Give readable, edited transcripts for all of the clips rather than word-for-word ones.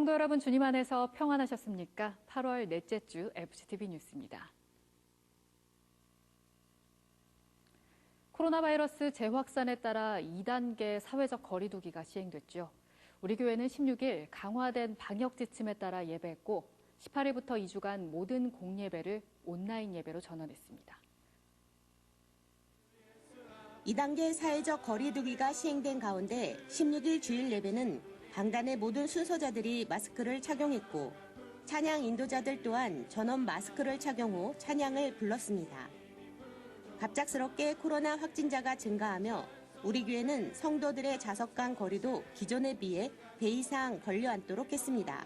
성도 여러분, 주님 안에서 평안하셨습니까? 8월 넷째 주 FCTV 뉴스입니다. 코로나 바이러스 재확산에 따라 2단계 사회적 거리 두기가 시행됐죠. 우리 교회는 16일 강화된 방역 지침에 따라 예배했고 18일부터 2주간 모든 공예배를 온라인 예배로 전환했습니다. 2단계 사회적 거리 두기가 시행된 가운데 16일 주일 예배는 방단의 모든 순서자들이 마스크를 착용했고 찬양 인도자들 또한 전원 마스크를 착용 후 찬양을 불렀습니다. 갑작스럽게 코로나 확진자가 증가하며 우리 교회는 성도들의 좌석 간 거리도 기존에 비해 배 이상 걸려 앉도록 했습니다.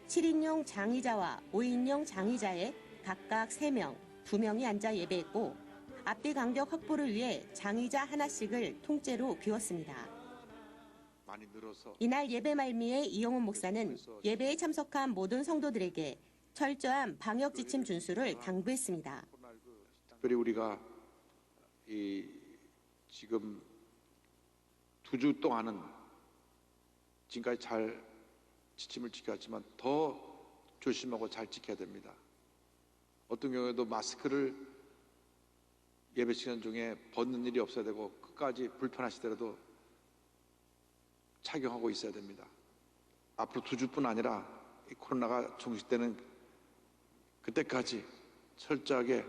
7인용 장의자와 5인용 장의자에 각각 3명, 2명이 앉아 예배했고 앞뒤 간격 확보를 위해 장의자 하나씩을 통째로 비웠습니다. 이날 예배 말미에 이용훈 목사는 예배에 참석한 모든 성도들에게 철저한 방역 지침 준수를 당부했습니다. 특별히 우리가 지금 2주 동안은 지금까지 잘 지침을 지켰지만 더 조심하고 잘 지켜야 됩니다. 어떤 경우에도 마스크를 예배 시간 중에 벗는 일이 없어야 되고 끝까지 불편하시더라도 착용하고 있어야 됩니다. 앞으로 2주뿐 아니라 이 코로나가 종식되는 그때까지 철저하게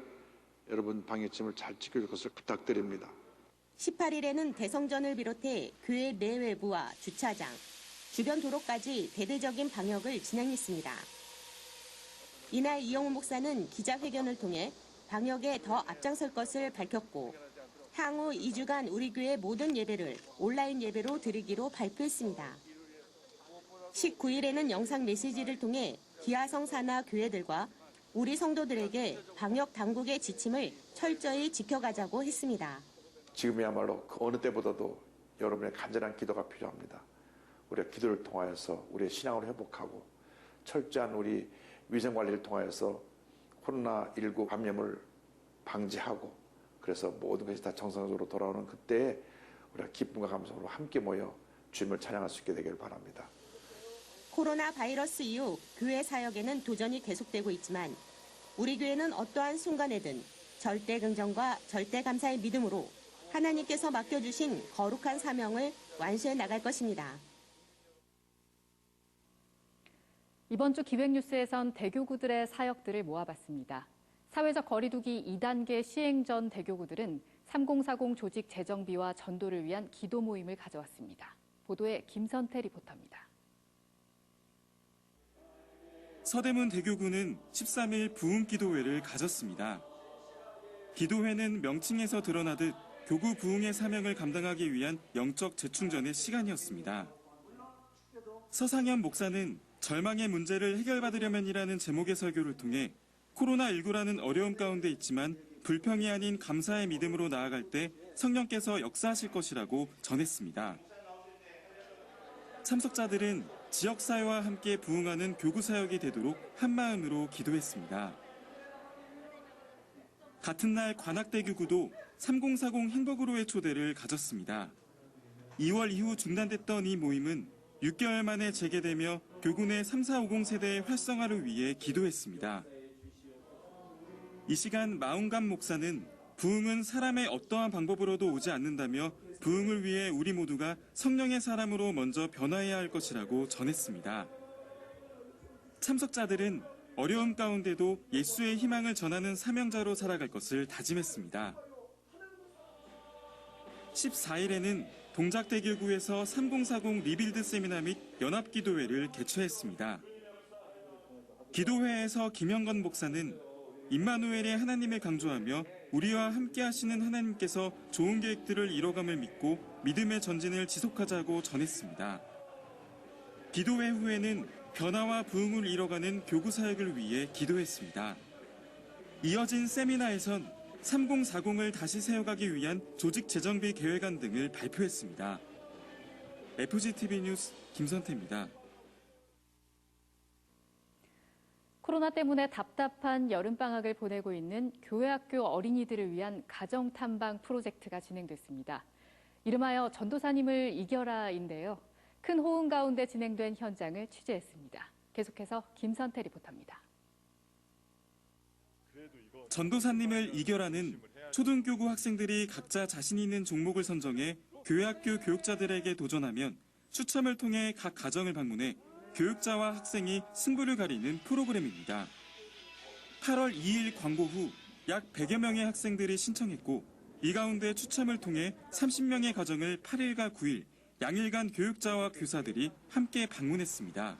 여러분 방역지침을 잘 지켜줄 것을 부탁드립니다. 18일에는 대성전을 비롯해 교회 내외부와 주차장, 주변 도로까지 대대적인 방역을 진행했습니다. 이날 이용훈 목사는 기자회견을 통해 방역에 더 앞장설 것을 밝혔고 향후 2주간 우리 교회 모든 예배를 온라인 예배로 드리기로 발표했습니다. 19일에는 영상 메시지를 통해 기아성 산하 교회들과 우리 성도들에게 방역 당국의 지침을 철저히 지켜가자고 했습니다. 지금이야말로 그 어느 때보다도 여러분의 간절한 기도가 필요합니다. 우리가 기도를 통하여서 우리의 신앙을 회복하고 철저한 우리 위생관리를 통하여서 코로나19 감염을 방지하고 그래서 모든 것이 다 정상적으로 돌아오는 그때에 우리가 기쁨과 감사로 함께 모여 주님을 찬양할 수 있게 되기를 바랍니다. 코로나 바이러스 이후 교회 사역에는 도전이 계속되고 있지만 우리 교회는 어떠한 순간에든 절대 긍정과 절대 감사의 믿음으로 하나님께서 맡겨주신 거룩한 사명을 완수해 나갈 것입니다. 이번 주 기획뉴스에선 대교구들의 사역들을 모아봤습니다. 사회적 거리두기 2단계 시행 전 대교구들은 3040 조직 재정비와 전도를 위한 기도 모임을 가져왔습니다. 보도에 김선태 리포터입니다. 서대문 대교구는 13일 부흥기도회를 가졌습니다. 기도회는 명칭에서 드러나듯 교구 부흥의 사명을 감당하기 위한 영적 재충전의 시간이었습니다. 서상현 목사는 절망의 문제를 해결받으려면이라는 제목의 설교를 통해 코로나19라는 어려움 가운데 있지만 불평이 아닌 감사의 믿음으로 나아갈 때 성령께서 역사하실 것이라고 전했습니다. 참석자들은 지역사회와 함께 부흥하는 교구 사역이 되도록 한마음으로 기도했습니다. 같은 날 관악대교구도 3040 행복으로의 초대를 가졌습니다. 2월 이후 중단됐던 이 모임은 6개월 만에 재개되며 교구 내 3450 세대의 활성화를 위해 기도했습니다. 이 시간 마운감 목사는 부흥은 사람의 어떠한 방법으로도 오지 않는다며 부흥을 위해 우리 모두가 성령의 사람으로 먼저 변화해야 할 것이라고 전했습니다. 참석자들은 어려움 가운데도 예수의 희망을 전하는 사명자로 살아갈 것을 다짐했습니다. 14일에는 동작대교구에서 3040 리빌드 세미나 및 연합기도회를 개최했습니다. 기도회에서 김영건 목사는 임마누엘의 하나님을 강조하며 우리와 함께 하시는 하나님께서 좋은 계획들을 이뤄감을 믿고 믿음의 전진을 지속하자고 전했습니다. 기도회 후에는 변화와 부흥을 이뤄가는 교구 사역을 위해 기도했습니다. 이어진 세미나에선 3040을 다시 세워가기 위한 조직 재정비 계획안 등을 발표했습니다. FCTV 뉴스 김선태입니다. 코로나 때문에 답답한 여름방학을 보내고 있는 교회학교 어린이들을 위한 가정탐방 프로젝트가 진행됐습니다. 이름하여 전도사님을 이겨라인데요. 큰 호응 가운데 진행된 현장을 취재했습니다. 계속해서 김선태 리포터입니다. 전도사님을 이겨라는 초등교구 학생들이 각자 자신 있는 종목을 선정해 교회학교 교육자들에게 도전하면 추첨을 통해 각 가정을 방문해 교육자와 학생이 승부를 가리는 프로그램입니다. 8월 2일 광고 후 약 100여 명의 학생들이 신청했고 이 가운데 추첨을 통해 30명의 가정을 8일과 9일 양일간 교육자와 교사들이 함께 방문했습니다.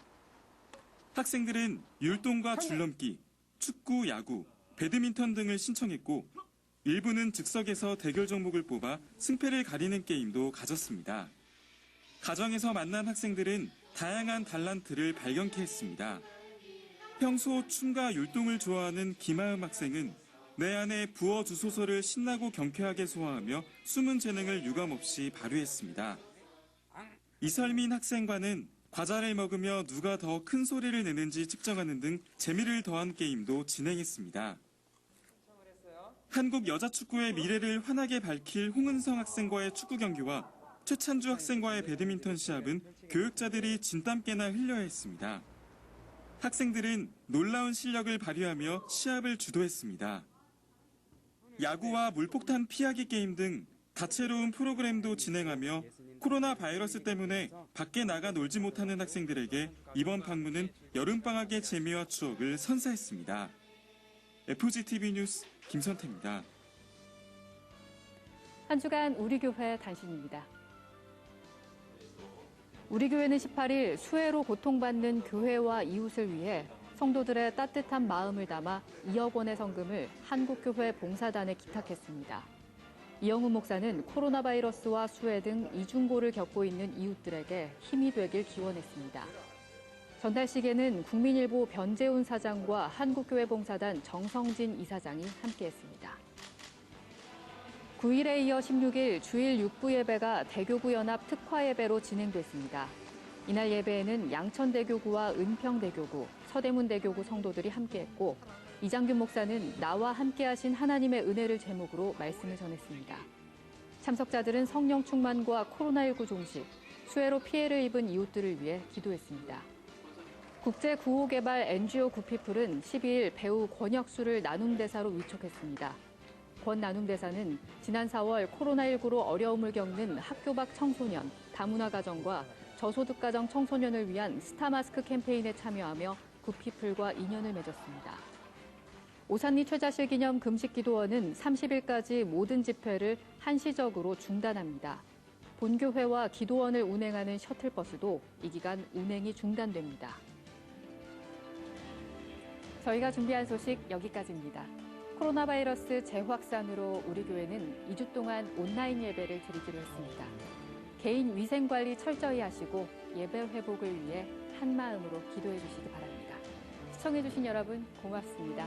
학생들은 율동과 줄넘기, 축구, 야구, 배드민턴 등을 신청했고 일부는 즉석에서 대결 종목을 뽑아 승패를 가리는 게임도 가졌습니다. 가정에서 만난 학생들은 다양한 달란트를 발견케 했습니다. 평소 춤과 율동을 좋아하는 김하음 학생은 내 안에 부어주소서를 신나고 경쾌하게 소화하며 숨은 재능을 유감없이 발휘했습니다. 이설민 학생과는 과자를 먹으며 누가 더 큰 소리를 내는지 측정하는 등 재미를 더한 게임도 진행했습니다. 한국 여자축구의 미래를 환하게 밝힐 홍은성 학생과의 축구 경기와 최찬주 학생과의 배드민턴 시합은 교육자들이 진땀깨나 흘려야 했습니다. 학생들은 놀라운 실력을 발휘하며 시합을 주도했습니다. 야구와 물폭탄 피하기 게임 등 다채로운 프로그램도 진행하며 코로나 바이러스 때문에 밖에 나가 놀지 못하는 학생들에게 이번 방문은 여름방학의 재미와 추억을 선사했습니다. FGTV 뉴스 김선태입니다. 한 주간 우리 교회 단신입니다. 우리 교회는 18일 수해로 고통받는 교회와 이웃을 위해 성도들의 따뜻한 마음을 담아 2억 원의 성금을 한국교회 봉사단에 기탁했습니다. 이영훈 목사는 코로나 바이러스와 수해 등 이중고를 겪고 있는 이웃들에게 힘이 되길 기원했습니다. 전달식에는 국민일보 변재훈 사장과 한국교회 봉사단 정성진 이사장이 함께했습니다. 9일에 이어 16일 주일 6부 예배가 대교구 연합 특화 예배로 진행됐습니다. 이날 예배에는 양천대교구와 은평대교구, 서대문대교구 성도들이 함께했고 이장균 목사는 나와 함께하신 하나님의 은혜를 제목으로 말씀을 전했습니다. 참석자들은 성령 충만과 코로나19 종식, 수해로 피해를 입은 이웃들을 위해 기도했습니다. 국제구호개발 NGO 구피플은 12일 배우 권혁수를 나눔대사로 위촉했습니다. 권 나눔대사는 지난 4월 코로나19로 어려움을 겪는 학교 밖 청소년, 다문화 가정과 저소득 가정 청소년을 위한 스타마스크 캠페인에 참여하며 구피플과 인연을 맺었습니다. 오산리 최자실 기념 금식기도원은 30일까지 모든 집회를 한시적으로 중단합니다. 본교회와 기도원을 운행하는 셔틀버스도 이 기간 운행이 중단됩니다. 저희가 준비한 소식 여기까지입니다. 코로나 바이러스 재확산으로 우리 교회는 2주 동안 온라인 예배를 드리기로 했습니다. 개인 위생관리 철저히 하시고 예배 회복을 위해 한마음으로 기도해 주시기 바랍니다. 시청해 주신 여러분 고맙습니다.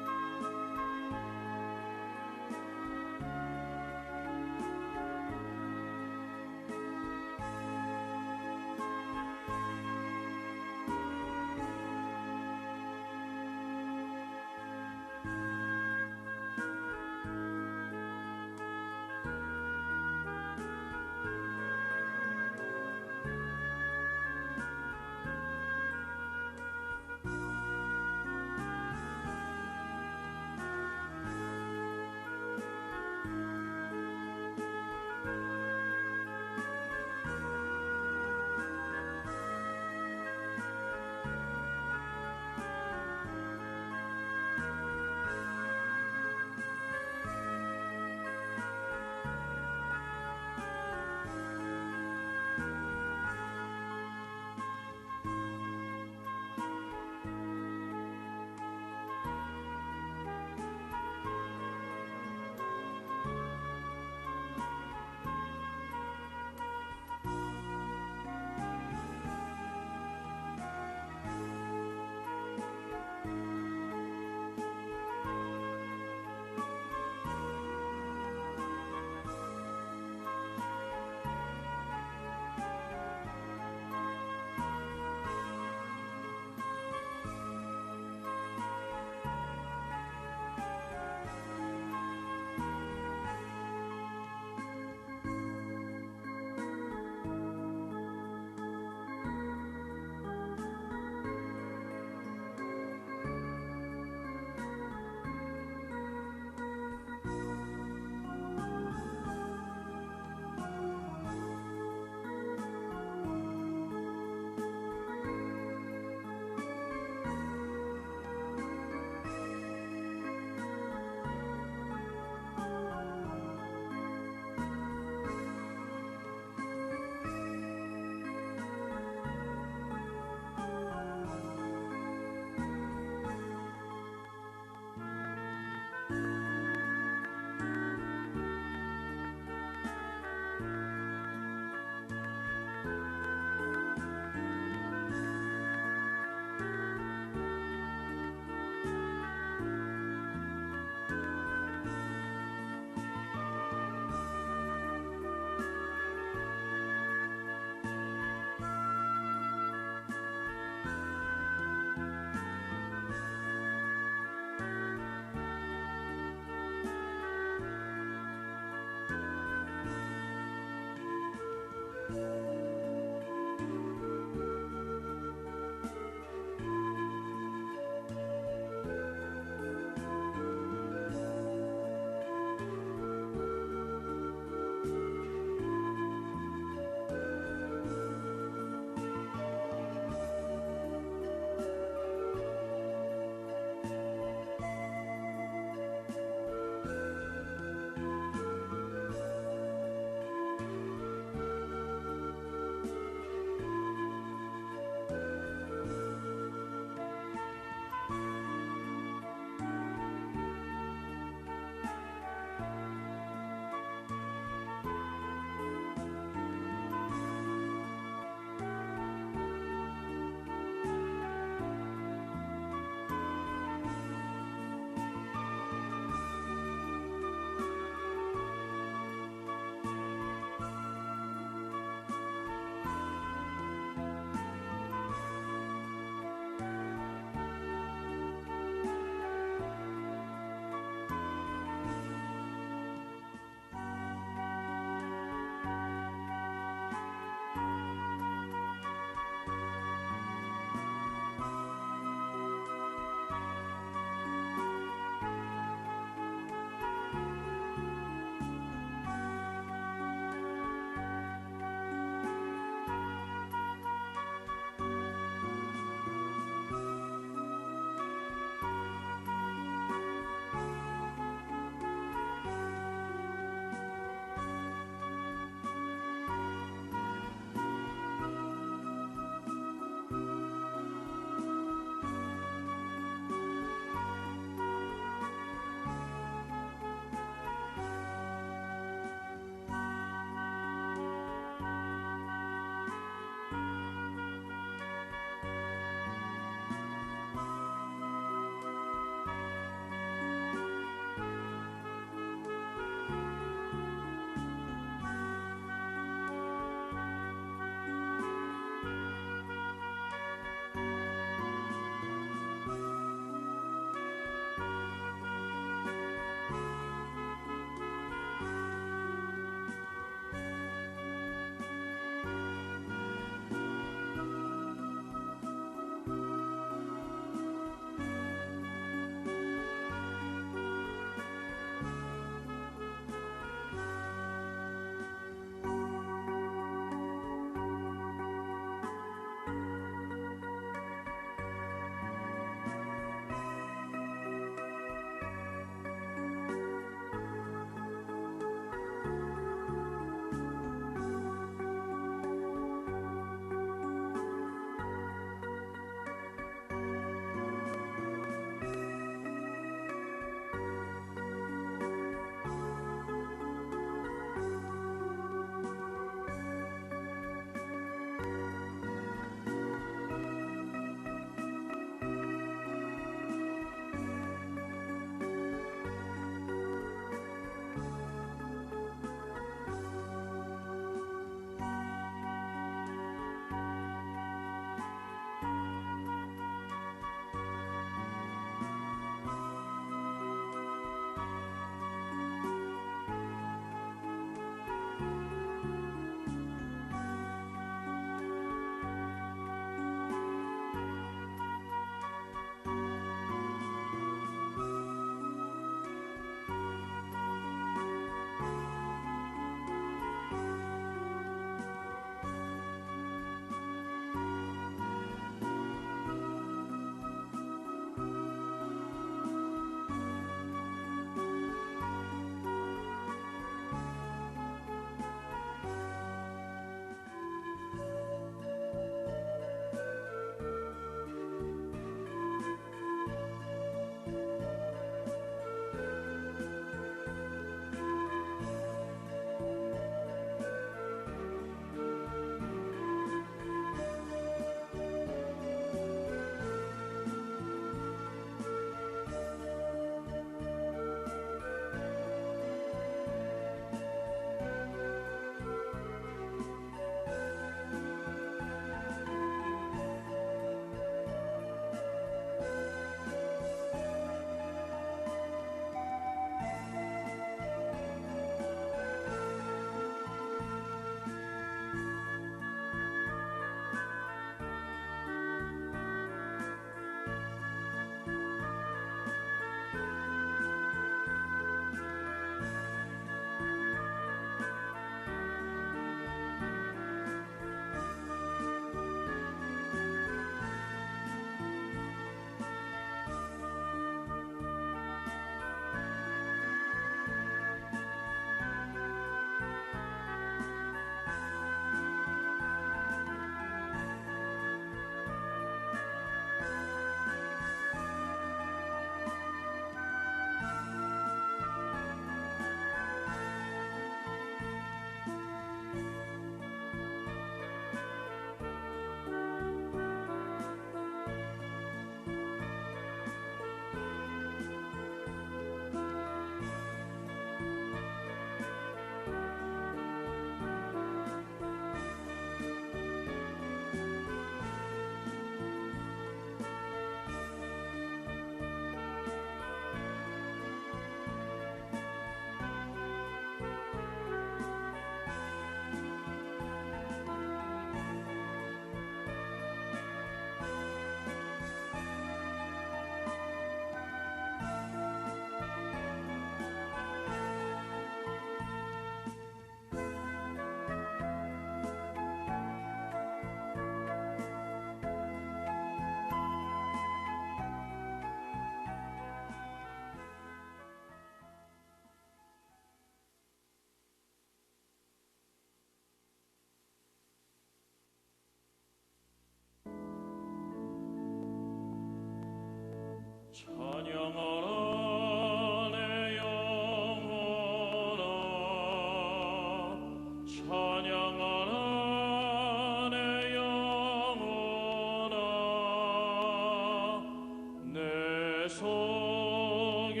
속에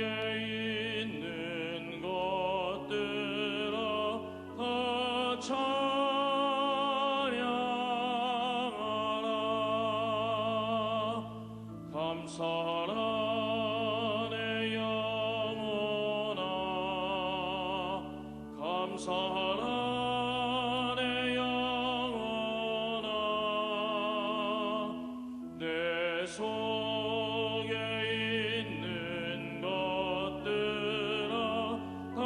있는 것들아 다 찬양하라. 감사하라 내 영혼아. 감사하라 내 영혼아. 내 속에 있는 것들아 다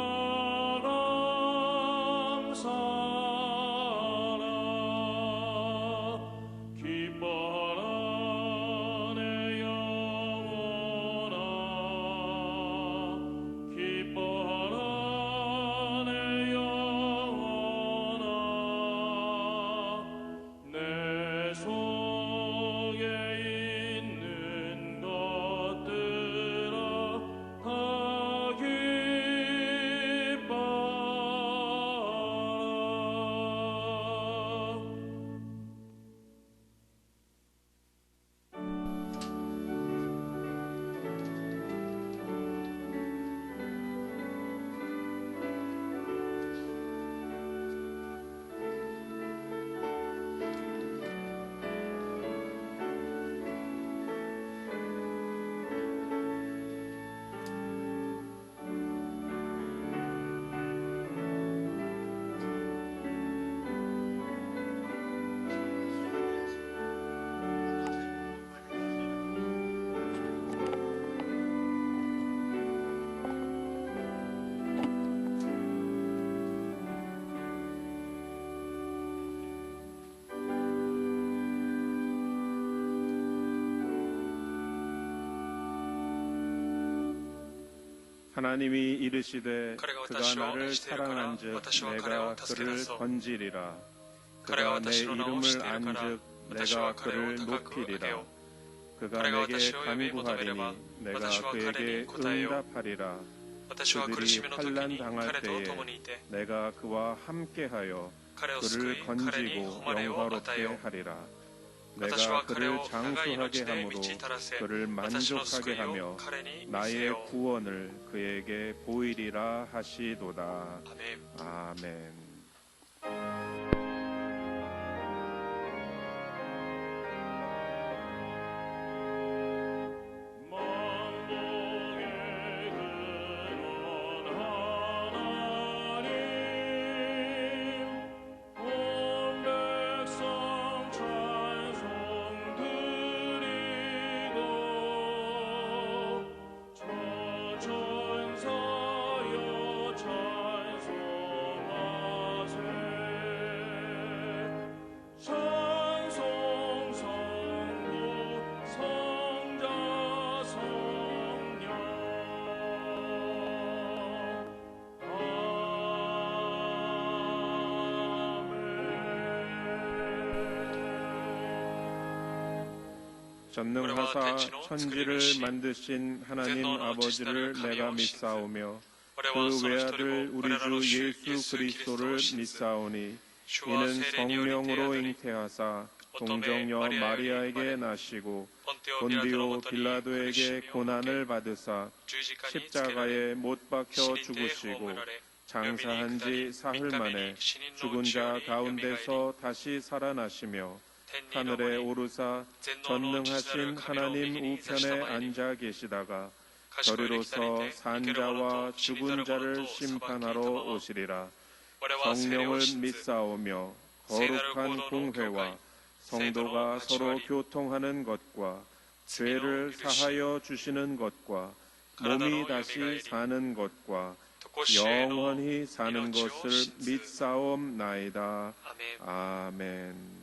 감사하라. 기뻐하라 내 영혼아. 기뻐하라 내 영혼아. 내 속에 있는 것들아 다 기뻐하라. 하나님이 이르시되 그가 그가 다시와 나를 내시되려거나 사랑한즉 다시와 내가 그를 그를 다스리소서. 건지리라. 그가 그가 내 다시로 이름을 나오시되려거나 안즉 다시와 내가 그를 그를 높이리라. 하게요. 그가 그가 내게 다시와 여비 간구하리니 모도메레바 내가 다시와 그에게 카레니 고다에요. 응답하리라. 私は苦しみの時 그들이 に 환난 彼と 당할 共にいて 내가 그와 함께하여 彼を救い 그를 彼に 건지고 誉れを与え 영화롭게 よう。 하리라. 私は 내가 彼 그를 を長い命 장수하게 で 함으로 満ち足らせ 그를 私の救 만족하게 いを 하며 彼に見せ 나의 よう。 구원을 그에게 보이리라 하시도다. アメン。 아멘. 만국의 근원 하나님 온 백성 찬송 드리고 천사여 찬송하세. 찬송 성부 성자 성령 전능하사 천지를 만드신 하나님 아버지를 내가 믿사오며 그 외아들 우리 주 예수 그리스도를 믿사오니 이는 성령으로 잉태하사 동정녀 마리아에게 나시고 본디오 빌라도에게 고난을 받으사 십자가에 못 박혀 죽으시고 장사한 지 사흘 만에 죽은 자 가운데서 다시 살아나시며 하늘에 오르사 전능하신 하나님 우편에 앉아 계시다가 저리로서 산자와 죽은 자를 심판하러 오시리라. 성령을 믿사오며 거룩한 공회와 성도가 서로 교통하는 것과 죄를 사하여 주시는 것과 몸이 다시 사는 것과 영원히 사는 것을 믿사옵나이다. 아멘.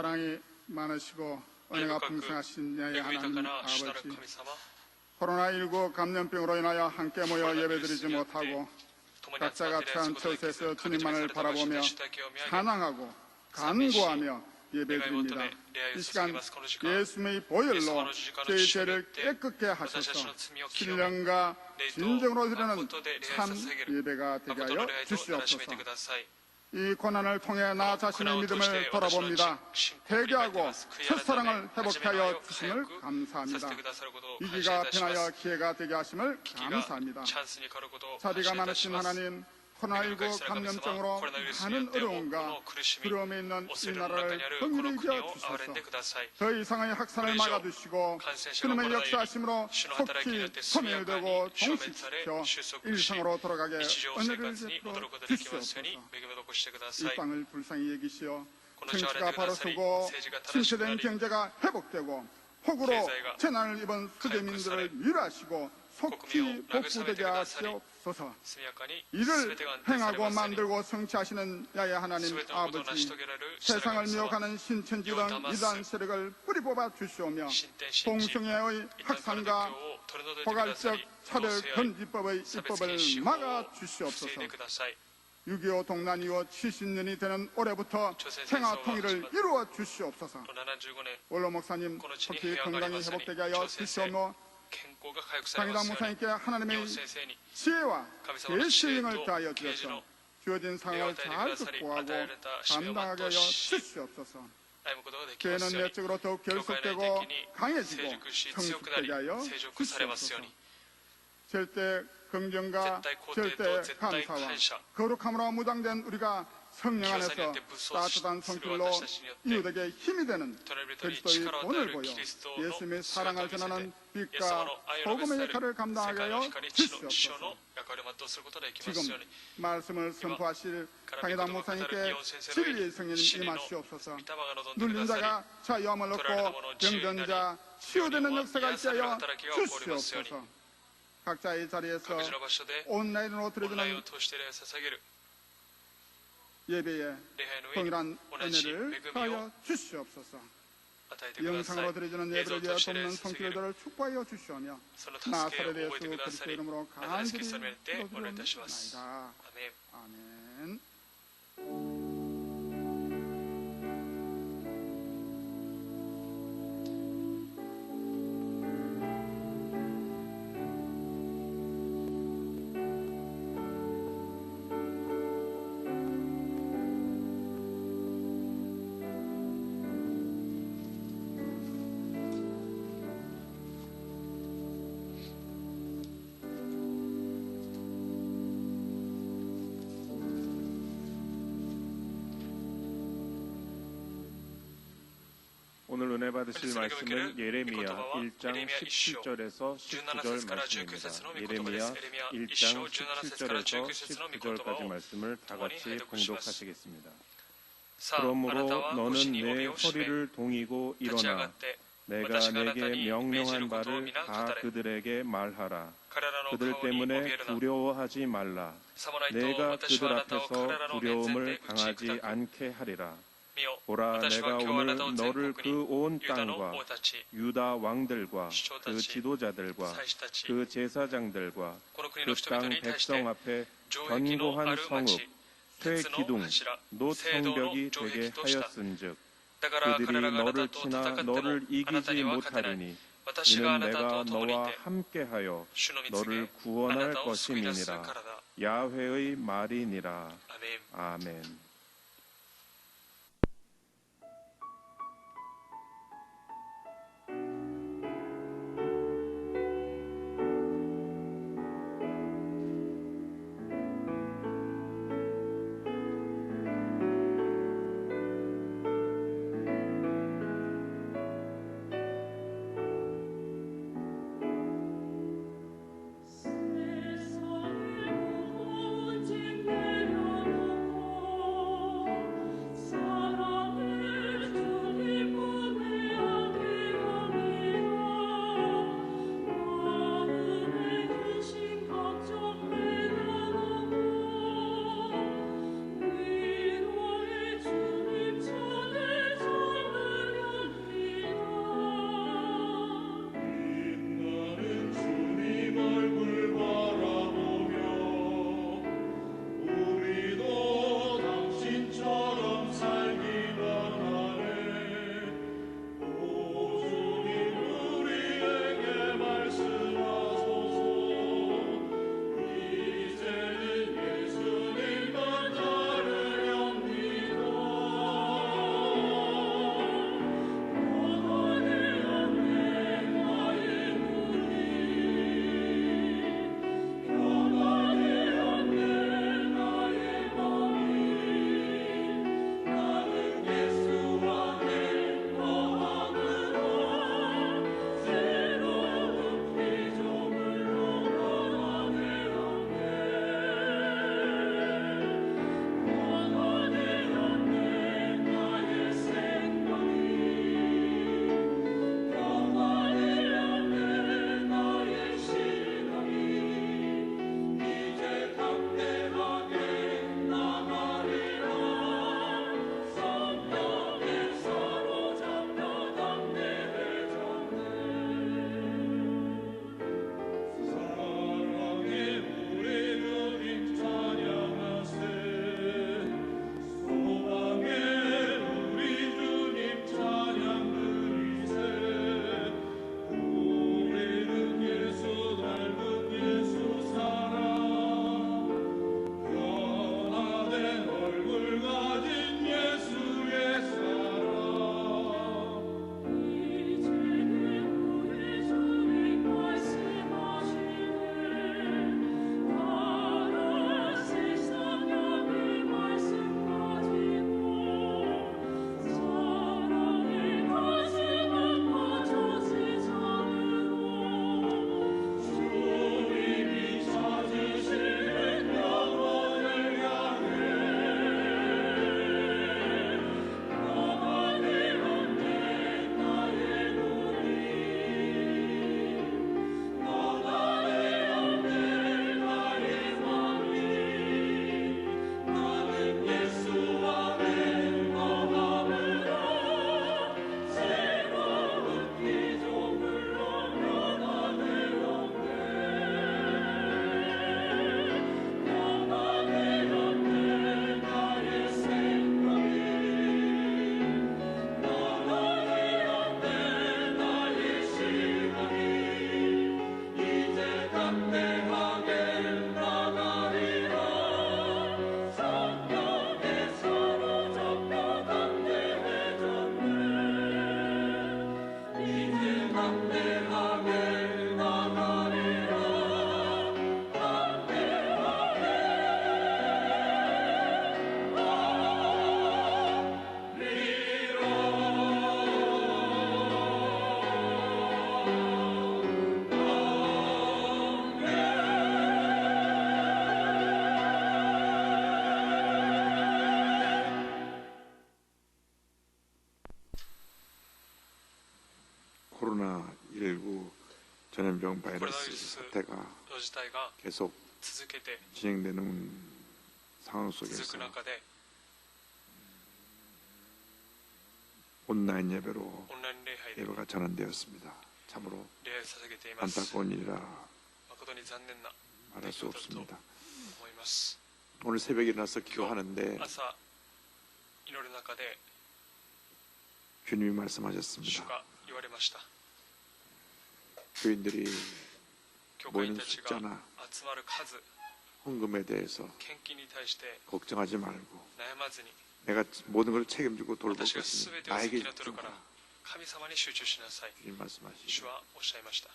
사랑이 많으시고 은혜가 풍성하신 야의 恵み 하나님 豊かな主なる 아버지, 神様、 코로나19 감염병으로 인하여 함께 모여 예배드리지 못하고 共に集ま 각자가 って礼拝 처한 することができず、 처소에서 各自召 주님만을 された場所 바라보며 で主だけを見上げ、 찬양하고 간구하며 예배드립니다. 이 시간 예수의 보혈로 저희 죄를 깨끗게 하셔서 신령과 진정으로 드리는 참 예배가 되게 하여 주시옵소서. 이 고난을 통해 나 자신의 믿음을 돌아봅니다. 회개하고 첫사랑을 회복케 하여 주심을 감사합니다. 위기가 변하여 기회가 되게 하심을 감사합니다. 자비가 많으신 하나님, 코로나19 감염증으로 많은 어려움과 두려움에 있는 이 나라를 긍휼히 여겨 주셔서 더 이상의 확산을 막아주시고 주님의 역사하심으로 속히 소멸되고 종식시켜 일상으로 돌아가게 은혜를 베풀어 주시옵소서. 이 땅을 불쌍히 여기시어 정치가 바로 서고 침체된 경제가 회복되고 폭우로 재난을 입은 수재민들을 위로하시고 속히 복구되게 하시옵소서. 이를 행하고 만들고 성취하시는 야의 하나님 아버지, 세상을 미혹하는 신천지 등 이단 세력을 뿌리 뽑아 주시오며 동성애의 확산과 포괄적 차별 금지법의 입법을 막아 주시옵소서. 6.25 동란 이후 70년이 되는 올해부터 생화 통일을 이루어 주시옵소서. 원로 목사님 속히 건강이 회복되게 하여 주시오며 강의당 목사님께 하나님의 지혜와 계시령을 다하여 주셔서 주어진 상황을 잘 극복하고 감당하게 하여 주시옵소서. 교회는 내적으로 더욱 결속되고 강해지고 성숙되게 하여 주시옵소서. 절대 긍정과 절대 감사와 거룩함으로 무장된 우리가 성령 안에서 따뜻한 손길로 이웃에게 힘이 되는 그리스도의 본을 보여 예수님의 사랑을 전하는 빛과 소금의 역할을 감당하게 하여 주시옵소서. 지금 말씀을 선포하실 강의당 목사님께 진리의 성령 임하시옵소서. 눌린 자가 자유함을 얻고 병든 자 치유되는 역사가 있게 하여 주시옵소서. 각자의 자리에서 온라인으로 드려지는 예배에 동일한 은혜를 더하여 주시옵소서. 영상으로 드려지는 예배를 위하여 돕는 손길들을 축복하여 주시오며 나사렛 예수 그리스도 이름으로 간절히 기도드리옵나이다. 아멘. 오늘 은혜 받으실 말씀은 예레미야 1장 17절에서 19절 말씀입니다. 예레미야 1장 17절에서 19절까지 말씀을 다 같이 봉독하시겠습니다. 그러므로 너는 내 허리를 동이고 일어나 내가 내게 명령한 바를 다 그들에게 말하라. 그들 때문에 두려워하지 말라. 내가 그들 앞에서 두려움을 당하지 않게 하리라. 보라, 내가 오늘 너를 그 온 땅과 유다 왕들과 그 지도자들과 그 제사장들과 그 땅 백성 앞에 견고한 성읍, 쇠 기둥, 놋 성벽이 되게 하였은즉 그들이 너를 치나 너를 이기지 못하리니 이는 내가 너와 함께하여 너를 구원할 것임이니라. 야훼의 말이니라. 아멘. 세상의 모든 내려놓고 코로나19 전염병 コロナウイル 바이러스 ス 사태가 の事態が 계속 続けて 진행되는 상황 続 속에서 く中で 온라인 예배로 オンライン礼拝で 예배가 전환되었습니다. 참으로 礼拝捧げています。 안타까운 일이라 誠に残念な 말할 수 없습니다. 思います。 오늘 새벽에 일어나서 기도하는데 朝祈る中で 주님이 主 말씀하셨습니다. が言われました。 교인들이 教会員 모이는 たちが 숫자나 集まる数、 헌금에 대해서 献金に対して 걱정하지 말고 悩まずに、 내가 모든 걸 책임지고 돌볼 私が 것이니 全てを責 나에게 任を取るから 집중하라. 神様に集中しなさい。 주님 主 말씀하시고 はおっしゃいました。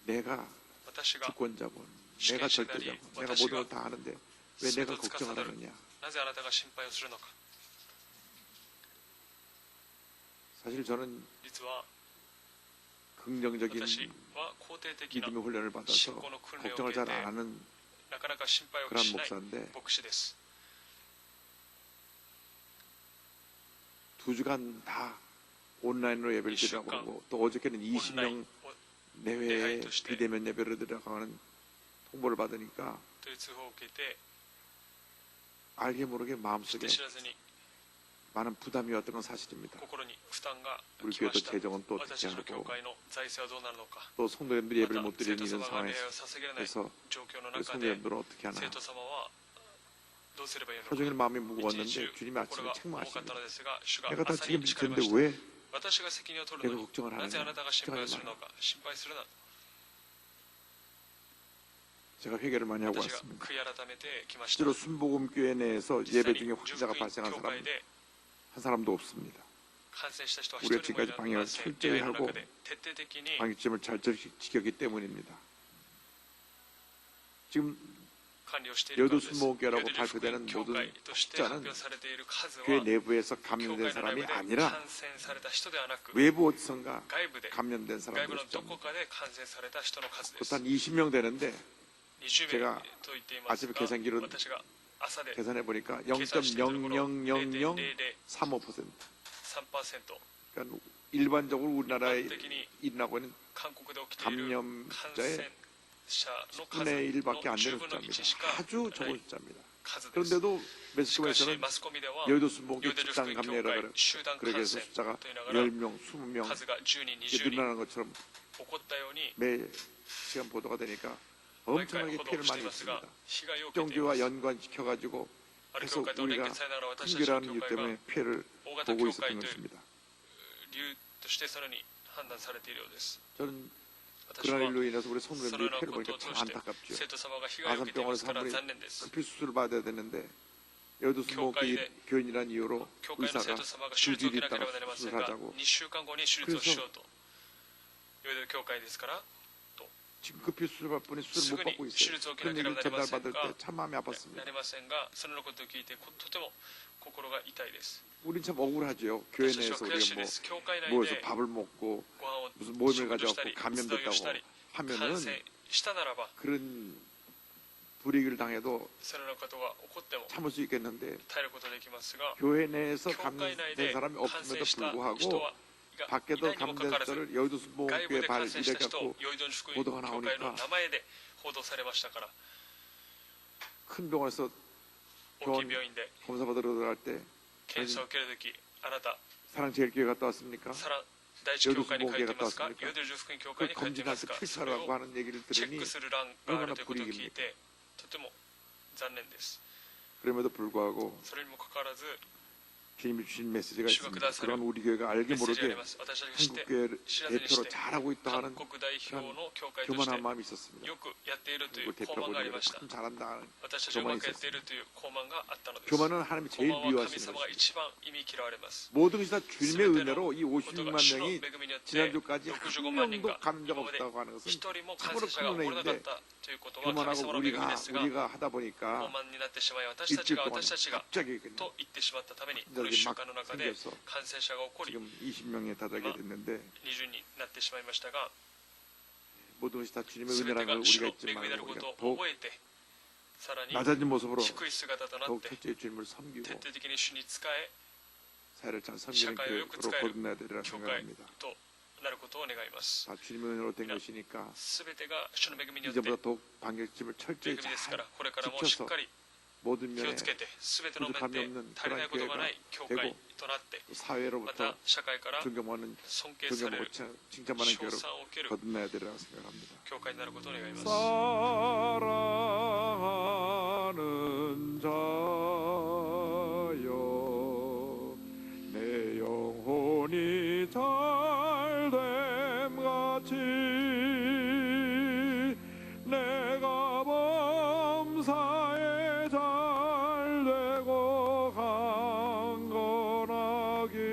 내가 私が 주권자군, 내가 절대자군, 내가 모든 걸 다 하는데 왜 내가 걱정을 하느냐. なぜあなたが心配をするのか。 사실 저는 実は 긍정적인 私は肯定的な 믿음의 훈련을 받아서 信仰の訓練を 걱정을 受け 잘 て 안 하는 なかなか心配を 그런 しない 목사인데 牧師です。 2주간 다 온라인으로 예배를 2週 드리라고 間 하고 또 어저께는 オンライン 20명 を 내외에 예배를 드시되 비대면 예배를 드려가는 통보를 받으니까 という通報を受けて、 알게 모르게 知っ 마음속에 て知らずに 많은 부담이 왔던 건 사실입니다. 心に負担が 우리 きま 교회도 した。 재정은 또 어떻게 私たちの教 하고 会の財政はどうなるのか。 또 성도님들이 ま 예배를 た 못 生 드리는 徒 이런 様が礼拝 상황에서 を捧げられない 그래서 状況の 우리 中で 성도님들은 어떻게 하나. 生徒様はどうすればいいのか。 하루 종일 마음이 一日 무거웠는데 中 주님이 心 아침에 が重かった 책망하십니다. のですが、主が 내가 다 朝に叱りま 책임질 텐데 した。 왜 私が責任を取る 내가 のに 걱정을 なぜあ 하느냐. なたが心配をする 걱정하지 のか。心配するな。 제가 회개를 많이 하고 私が 왔습니다. 悔い改めてきました。 실제로 순복음교회 내에서 実際 예배 に 중에 純 확진자가 福音 발생한 教 사람은 会で 한 사람도 없습니다. 感染した人は一 우리가 人もい 지금까지 ない 방역을 出 철저히 会いの 하고 中で徹底的に 방역점을 잘 지켰기 때문입니다. 지금 管理をしているから 여도 です。 순복음교회라고 ヨド福音 발표되는 教 모든 会として発 확자는 表されている数は 교회 내부에서 教会 감염된 の内 사람이 部で 아니라 感染された人ではなく 외부 어디선가 外部で 감염된 外部 사람들이 のど 숫자입니다. こかで感染された人の数です 그것도 한 20명 되는데 20名 제가 と言っています 아침에 が 계산기로 私が朝で 계산해 보니까 計算しているところ 0.00035%. 0.003% 그러니까 일반적으로 우리나라에 一般的に 일어나고 있는 韓国で起きている感 감염자의 染者の数 10분의 1밖에 の 안 10 되는 分の 1 숫자입니다. しか 아주 な 적은 い 숫자입니다. 数です。 그런데도 しかし 매스컴에서는 マスコミでは 여의도 순복음교 ヨドル福 집단 音教 감염이라고 会集団 그렇게 感 해서 染 숫자가 と言いながら 10명, 20명 数が10人、 이렇게 20人 늘어나는 것처럼 起こったように 매 시간 보도가 되니까 毎回 엄청나게 報道 피해를 してい 많이 ますが 입습니다. 被害を受けていま 정교와 す。 연관시켜가지고 ある 계속 教会と連 우리가 結されながら私たちの 큰교라는 教 이유 会が 때문에 피해를 大型 보고 教会 있었던 という 것입니다. 理由としてさらに判断されているようです。 저는 私は 그런 일로 인해서 우리 その 성도님들이 ような 피해를 こと 보니까 を通 참 して 안타깝죠. 生徒様が被害を受けていますから残念です。 급히 수술을 받아야 되는데 여의도 순복음교회 교인이라는 이유로 教会の生 의사가 徒様が手術を受 2주일 けなけれ 있다가 ばなりませんが、 수술하자고 2週間後に手術をしようと。ヨイド教会ですから、 지금 급히 수술받을 분이 수술 못 받고 すぐに 있어요. 수술을 그런 얘기를受けなければなりませんが 전달받을 때 참 마음이 な 아팠습니다. りませんが、そのようなことを聞いてとても心が痛いです。 우린 참 억울하죠. 교회 私たちは 내에서 悔しい 우리가 です。教会 뭐 内 모여서 で 밥을 먹고 ご飯を 무슨 모임을 食事をしたり、 가져갖고 集いをした 감염됐다고 り、感染 하면은 したならば、 그런 불이익을 당해도 そのようなことが起こっても 참을 수 있겠는데 耐えることができますが、 교회 내에서 教会内 감염된 で 사람이 感 없음에도 染した人 불구하고 は 밖에도 いないにもかかわらず、 감염된 여의도 外部 순복음교회 で 발 感染した人 이래갖고 をヨイドン福音 보도가 教会の 나오니까 名前で報道されましたから、 큰 병원에서 大きい病院で 검사 받으러 들어갈 때 検査を受けるとき、あなた、 사랑제일교회 갔다 왔습니까? 第一教会に帰ってますか、 ヨドルヨドル福音教 그 会に帰ってま 검진할 す 때 か、それ 필사라고 を 하는 얘기를 チェッ 들으니 クする欄があるということを聞いて、とても残念です。 그럼에도 불구하고 それにもかかわらず、 주님이 주신 메시지가 주가 있습니다. 그다사를 그런 우리 교회가 メ 알게 ッセージがあり 모르게 ます。私たちが知って、 한국교회를 知らずにし 대표로 て、 잘하고 있다 韓 하는 国代表の教会として 교만한 마음이 있었습니다. よくやっているという 그리고 高慢があり 대표가 ました。 참 잘한다 하는 私たちがうまくやっているという高慢があったのです。 교만은 하나님이 高 제일 慢は神 미워하시는 様が 것입니다. 一番意味嫌われます。 모든 것이 다 주님의 은혜로 이 ことが 56만 主の 명이 恵みによって 지난주까지 65 한 万人 명도 が 감염자가 今まで 없다고 하는 것은 一人も感 참으로 染者が起こらなかっ 큰 たということは神 교만하고 様の恵みですが、 우리가 하다 高 보니까 慢になってしまい、私たち 일주일 が 동안 私たちが 갑자기 그냥 と言ってしまったために、この 갑자기 1週 막 間の中で 생겨서 感染者が起こり、 지금 20명에 다다르게 됐는데 20になってしまいましたが、 모든 것이 다 주님의 すべて 은혜라는 が 걸 主 우리가 の 잊지 恵みである 말고 ことを 우리가 더욱 覚えて、さらに 낮아진 모습으로 低い姿となっ 더욱 て、 철저히 주님을 徹 섬기고 底的に主に仕え、 사회를 잘 섬기는社会をよく 교회로 使える 거듭나야 되리라 教会 생각합니다. とことを願います。 다 주님의 은혜로 된 것이니까 すべてが主の恵みによって 이제보다 더욱 방역집을 恵 철저히 みですか 잘 ら、これからもしっ 지켜서 かり 모든 気を 면에 つけて、すべての面 부족함이 で 없는 足りないことがない教会となって、 또 ま 사회로부터 た社会から 존경하는 尊敬され 존경하고 る 칭찬받는 称 교회로 賛を受ける 거듭나야 되리라고 생각합니다. 教会になることを願います。 사랑하는 자여 내 영혼이 잘됨 같이 내가 범사에 잘되고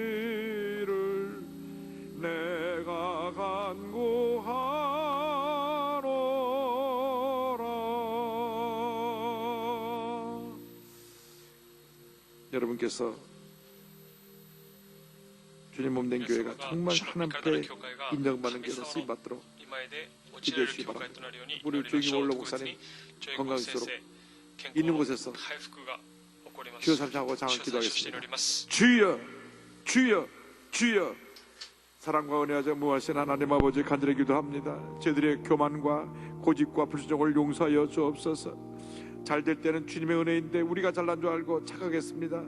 강건하기를 내가 간구하노라. 여러분께서 주님 몸된 교회가 정말 하나님께 인정받는 교회로 쓰임받도록 今まで用いられる教会となるように 우리 祈りましょう。 주임 特別に 올라목사님 ジョイコ 건강하시도록 先生、健 있는 康 곳에서 回復が起こります。 주여 삼창하고 장을 主を賛美して祈 기도하겠습니다. ります。 주여, 주여, 주여. 사랑과 은혜하자 무하신 하나님 아버지 간절히 기도합니다. 저희들의 교만과 고집과 불순종을 용서하여 주옵소서. 잘 될 때는 주님의 은혜인데 우리가 잘난 줄 알고 착각했습니다.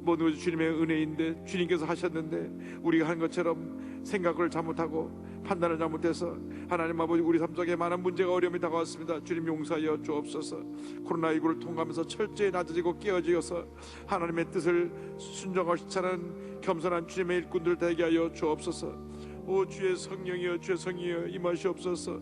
모든 것이 주님의 은혜인데 주님께서 하셨는데 우리가 한 것처럼 생각을 잘못하고 판단을 잘못해서 하나님 아버지 우리 삶 속에 많은 문제가 어려움이 다가왔습니다. 주님 용서하여 주옵소서. 코로나19를 통과하면서 철저히 낮아지고 깨어지어서 하나님의 뜻을 순종하고 싶다는 겸손한 주님의 일꾼들 되게 하여 주옵소서. 오 주의 성령이여 주의 성령이여 임하시옵소서.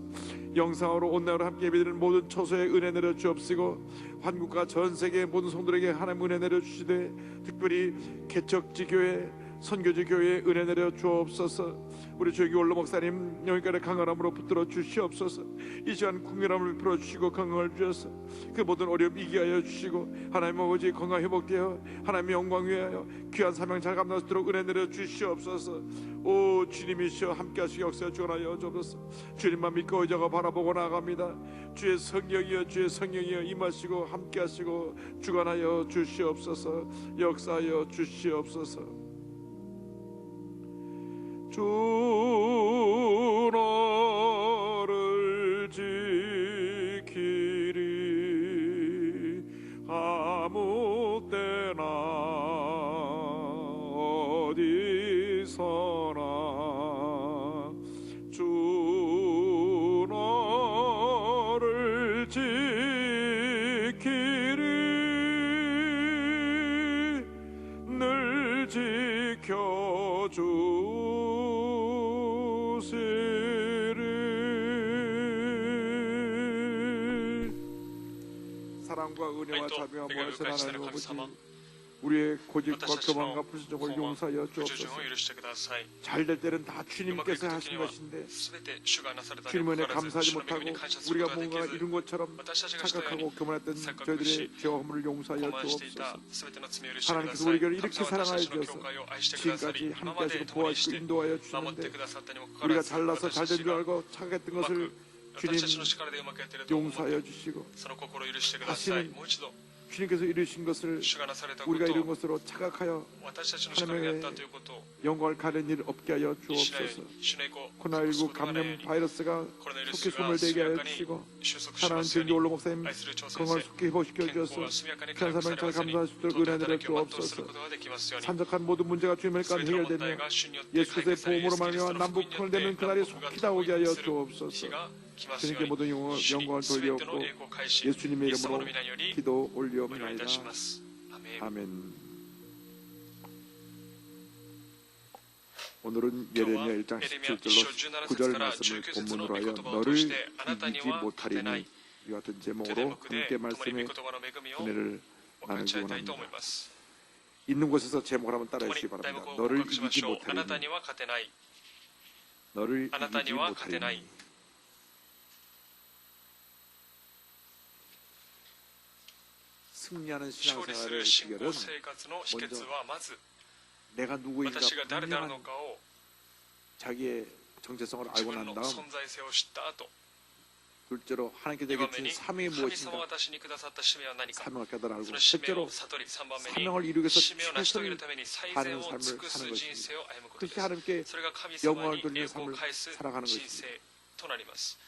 영상으로 온라인으로 함께 예배드리는 모든 처소에 은혜 내려 주옵시고 한국과 전 세계의 모든 성도들에게 하나님 은혜 내려 주시되 특별히 개척지 교회 선교지 교회에 은혜 내려 주옵소서. 우리 조기 원로 목사님 영혼까지 강건함으로 붙들어 주시옵소서. 이 시간 궁결함을 베풀어 주시고 건강을 주셔서 그 모든 어려움 이기게 하여 주시고 하나님 아버지 건강 회복되어 하나님의 영광 위하여 귀한 사명 잘 감당할 수 있도록 은혜 내려 주시옵소서. 오 주님이시여 함께 하시기 역사에 주관하여 주옵소서. 주님만 믿고 의자가 바라보고 나아갑니다. 주의 성령이여 주의 성령이여 임하시고 함께 하시고 주관하여 주시옵소서. 역사하여 주시옵소서. 주 너를 지키리 아무 때나 어디서나 주 너를 지키리 늘 지켜주 사랑과 은혜와 자비와 무한한 하나님 아버지 우리의 고집과 교만과 불순종을 용서하여 주옵소서. 잘 될 때는 다 주님께서 하신 것인데 주님 은혜 감사하지 못하고 우리가 뭔가 이룬 것처럼 착각하고 교만했던 저희들의 죄와 허물을 용서하여 주옵소서. 하나님께서 우리를 이렇게 사랑하여 주셔서 지금까지 함께 하시고 보호하시고 인도하여 주시는데 우리가 잘나서 잘된 줄 알고 착각했던 것을 주님 용서하여 주시고 다시는 주님께서 이루신 것을 우리가 이룬 것으로 착각하여 하나님의 영광을 가리는 일 없게 하여 주옵소서. 코로나19 감염 바이러스가 속히 숨을 대게 하여 주시고 사랑하는 주님 올로 목사님 건강을 속히 회복시켜 주셔서 귀한 사명 잘 감사할 수 있도록 은혜 내려 주옵소서. 산적한 모든 문제가 주님의 간 해결되며 예수께서의 보험으로 말미암아 남북 통일되는 그날이 속히 다오게 하여 주옵소서. 주님께 모든 영광을 돌리옵고 예수님의 이름으로 기도 올리옵나이다. 아멘. 오늘은 예레미야 1장 17절로 9절 말씀을 본문으로 하여 너를 이기지 못하리니 이 같은 제목으로 함께 말씀의 은혜를 나누기 원합니다. 있는 곳에서 제목을 한번 따라해 주시기 바랍니다. 너를 이기지 못하리니 너를 이기지 못하리니 승리하는 신앙생활의 비결은 먼저 내가 누구인가 분명한 자기의 정체성을 알고 난 다음 둘째로 하나님께 2番 내게 目 주신 に 사명이 神様が 무엇인가? 私にくださった使命は何か 사명을 깨달아 そ 알고 の使命を 셋째로 悟り3番目に 사명을 이루기 위해서 使命を成し遂げる 최선을 ために最善 다하는 を 삶을 尽くす 사는 人 것입니다. 生を歩むことで 그것이 す 하나님께 それが神様 영광을 に 돌리는 栄光を 삶을 返す 살아가는 人 것입니다. 生となります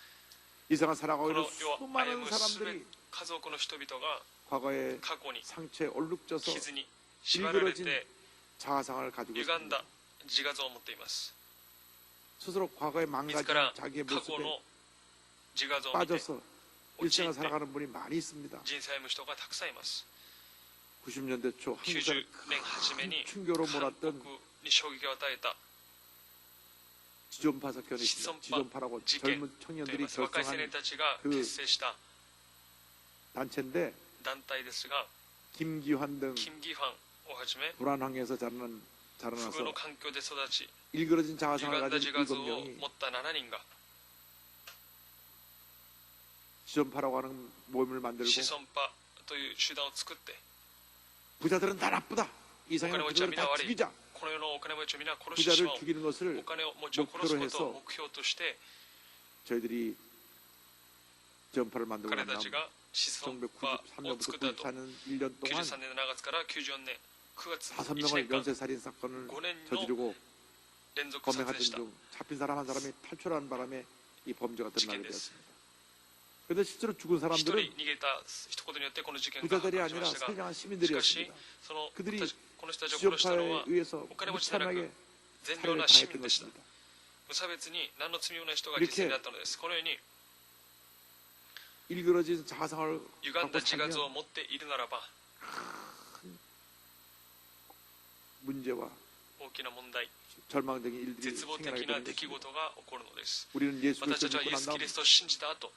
이 세상 こ 살아가고 の 있는 世を歩 수많은 むすべ 사람들이 家族の人々が 과거의 過去に 상처에 얼룩져서 傷に縛られ 일그러진 て 자아상을 가지고 歪んだ 있습니다. 自画像を持っています 스스로 과거에 自 망가진 ら 자기의 過去 모습에 の自画像を見て 빠져서 일생을 살아가는 분이 많이 있습니다. 人生を歩む人がたくさんいます 90년대 초 90 한국사를 年初めに 큰 충격으로 韓 몰았던 国に衝撃を与えた 지존파 사건이 있습니다. 지존파라고 事件 젊은 といいま 청년들이 す若い青 결성한 年たちが 그 結成した 단체인데 団体ですが 김기환 등 キム・ギファンをはじめ 불안 환경에서 不遇の 자라나서 環境で育ち 일그러진 자아상을 歪んだ自 가진 画像を 7명이 持った7人が 지존파라고 하는 모임을 만들고 子孫派という集団を作って 부자들은 다 나쁘다. お 이상의 金持ちは 부자들을 皆 다 悪い 죽이자. この世のお金持ちを皆殺してしま 부자를 おう 죽이는 お 것을 金持ちを殺すことを目標として 저희들이 지존파를 만들고 彼 난 たち 다음 が子孫派を作った 1993년부터 後 94년 1년 동안 93年の長月から94年9月 5 1 명을 年間 연쇄살인 사건을 5年の 저지르고 連続殺 범행하던 でした 중 잡힌 사람 한 사람이 탈출하는 바람에 이 범죄가 드러나게 事件です 되었습니다. 그런데 실제로 죽은 一 사람들은 人逃げたことによってこの事件が 부자들이 発覚し 아니라 ましたが 선량한 しかし 시민들이었습니다. その 그들이 この人たちを殺したの 지존파에 は 의해서 お金持ちでなく 무참하게 善良 살해를 な市 당했던 民でした 것입니다. 無差別に何の罪もない人が犠牲になったのですこのように 일그러진 자아상을 歪んだ 갖고 自画像を 살면 持っているならば 문제와 大きな問題 절망적인 일들이 絶望的 생겨나게 な 되는 出来 것입니다. 事が起こるのです 우리는 예수 私たち 그리스도를 はイエ 믿고 ス・ 난 キ 다음 リストを信じた後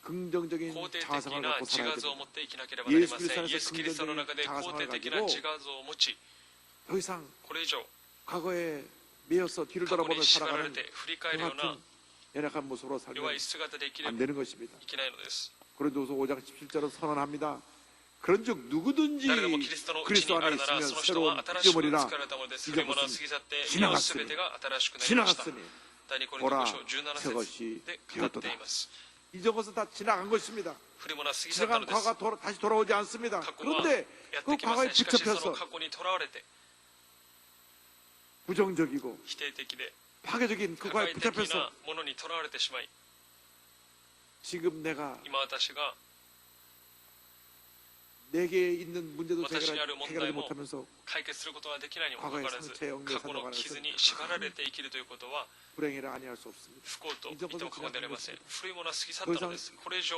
긍정적인 肯定的 자아상을 な 갖고 自 살아야 画像を 됩니다. 持って生きなければなりません 예수 イエス・キリストの中で 그리스도의 肯定的な 자아상을 自画像を持ち 더 이상 これ以上 과거에 매여서 뒤를 過去 돌아보며 に縛られ 살아가는 て振り返 그 るような 같은 연약한 모습으로 살면 弱い姿で生きれ 안 ば 되는 것입니다. いけないのです 고린도서 5장 17절은 선언합니다. 그런즉 누구든지 誰でもキリストのうち 그리스도 にあ 안에 るなら 있으면 その人は 새로운 新しく 피조물이라 作られたものです古いものは過ぎ去ってすべてが新しくなりました 지나갔으니 第2コリント 보라 5章17 새 節 것이 で語ってい 되었도다. ます 이전 것은 다 지나간 것입니다. 古いものは過ぎ去った 지나간 のです 과거가 다시 돌아오지 않습니다. 過去は 그런데 やっ 그 てきま 과거에 せんしかしその 붙잡혀서 過去にとらわれて 부정적이고 否定的で 파괴적인 그 破 과거에 壊的 붙잡혀서 なものにとらわれてしまい 지금 내가 今私が 내게 있는 문제도 私にある問題 해결하지 も 못하면서 解決することができないにもかかわらず 과거의 상처에 過去の傷に縛られて生きるということは 불행이라 아니할 수 없습니다. 不幸と言っても過言ではありません 이전부터 古いものは過ぎ去ったのですこれ以上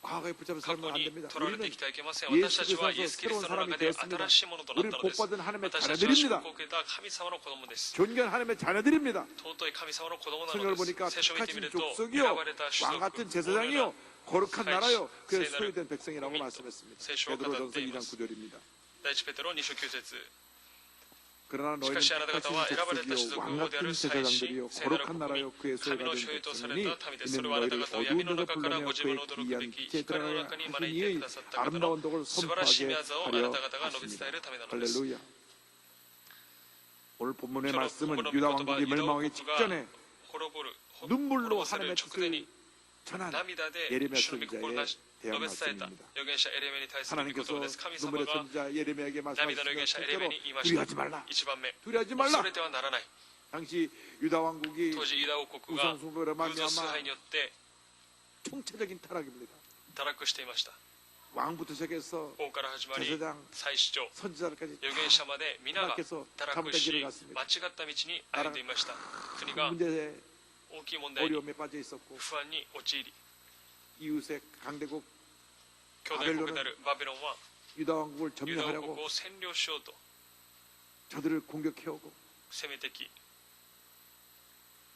과거에 붙잡혀 過 살면 去 안 に 됩니다. とらわれて 우리는 生きてはいけません 예수 私たちはイエ 그리스도에서 ス・キリス 새로운 トの 사람이 中で 되었습니다. 新しいものとなっ 우리를 たのです 복받은 하나님의 私たちは祝 자녀들입니다. 福を受けた神様の子供です 존귀한 하나님의 자녀들입니다. 尊い神様の子供な 성경을 ので 보니까 す聖書を見てみ 착하신 ると選 족속이요 ばれた種 왕 族 같은 このような 제사장이요 거룩한 나라요 그의聖なる 소유된 백성이라고 말씀했습니다. 세쇼가 베드로전서 2장 語っています 9절입니다. 第一ペテロ2章9節 그러나 너희는 しかしあなた方は選ばれた種 착하신 族 왕 王である 같은 祭司 제사장들이요 聖なる 거룩한 国 나라요 民 그의 神 소유가 の 된 所有とされ 백성이니 た民です 이는 それはあなた 너희를 方を闇の 어두운 데서 中から 불러내어 ご自分の 그의 驚くべ 귀한 き 빛에 光の 들어가게 中に 하신 招いて 이의 くださった方の 아름다운 덕을 素晴らしい 선포하게 宮座をあな 하려 た方が述べ伝 하십니다. えるためなのです 할렐루야. 오늘 본문의 今日の 말씀은 この 유다 御言葉 왕국이 ユダ 멸망하기 王国が 직전에 滅ぼる 눈물로 滅ぼされる 하나님의 直前に 뜻을 전한 涙で 예레미야 主の御心をなし 선지자의 述べ伝えた 대한 말씀입니다. 預言者エレミヤに対する御言 하나님께서 葉です神様 눈물의 が 선지자 예레미야에게 涙の預言 말씀하시면 者エレミヤ 첫째로 に言いました 두려워하지 말라. 1番目 두려워하지 恐 말라. れてはならない 당시 유다 왕국이 当時ユダ王国が 우상숭배로 偶像崇 말미암아 拝によって 총체적인 타락입니다. 堕落していました 왕부터 시작해서 王から始まり 제사장, 祭司長 선지자들까지 預言者まで皆が 타락해서 堕落 잘못된 し 길을 間 갔습니다. 違った道に歩んでいました国が 문제에 大きい問題に 어려움에 빠져 있었고 不安に陥り 이웃의 강대국 兄弟国であるバビロンは 유다 왕국을 ユダ王 점령하려고 国を占領しようと 저들을 공격해오고 攻めてき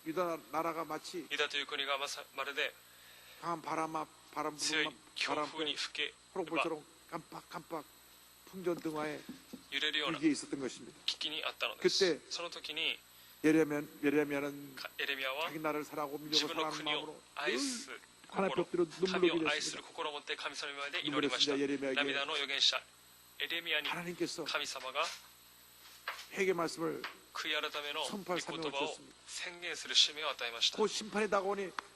유다 나라가 마치 ユダという国がまるで 강한 바람 強い 부는 強 바람 風に吹けば 호롱불처럼 깜빡깜빡 풍전 등화에 揺れるような 위기에 있었던 것입니다. 危機にあったのです 그때 その時に 예레미야는 エレミヤは 자기 나라를 사랑하고 自 민족을 分の 사랑하는 国を 마음으로 愛す 하나님 心 엎드려 눈물로 神を愛する 기도했습니다. 心を持って神様まで祈 눈물의 りました 선지자 예레미야에게 涙の預言者エレミヤに 하나님께서 神様が 회개 말씀을 悔い改めの御 선포할 言 사명을 葉を 주셨습니다. 宣言する使命を与えました 그 심판이 다가오니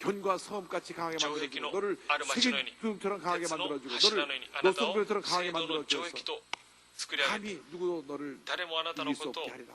견과 섬같이 강하게 城壁 만들어주고 の 너를 ある町のように 세계등처럼 강하게 鉄の 만들어주고 柱 너를 のようにあなたを 노선별처럼 聖 강하게 堂の城 만들어줘서 壁と作り上げて 감히 누구도 너를 誰もあなたの 이길 수 ことを 없게 하리라.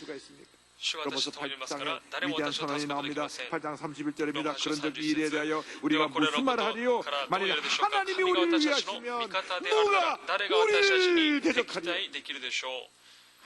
수가 있습니까? 主は 로마서 私とおりますから 8장에 誰も 위대한 私を助 선언이 けることができ 나옵니다. ません。 8장 31절입니다. 로마서 그런 적 30 일에 대하여 우리가 これら 무슨 の 말을 こと 하리요? からどう 만일 やるでしょうか。 하나님이 神が 우리를 私たちの味 위하시면 方であるなら 누가 誰が私たちに 우리를 敵 대적하리? 対できるでしょう。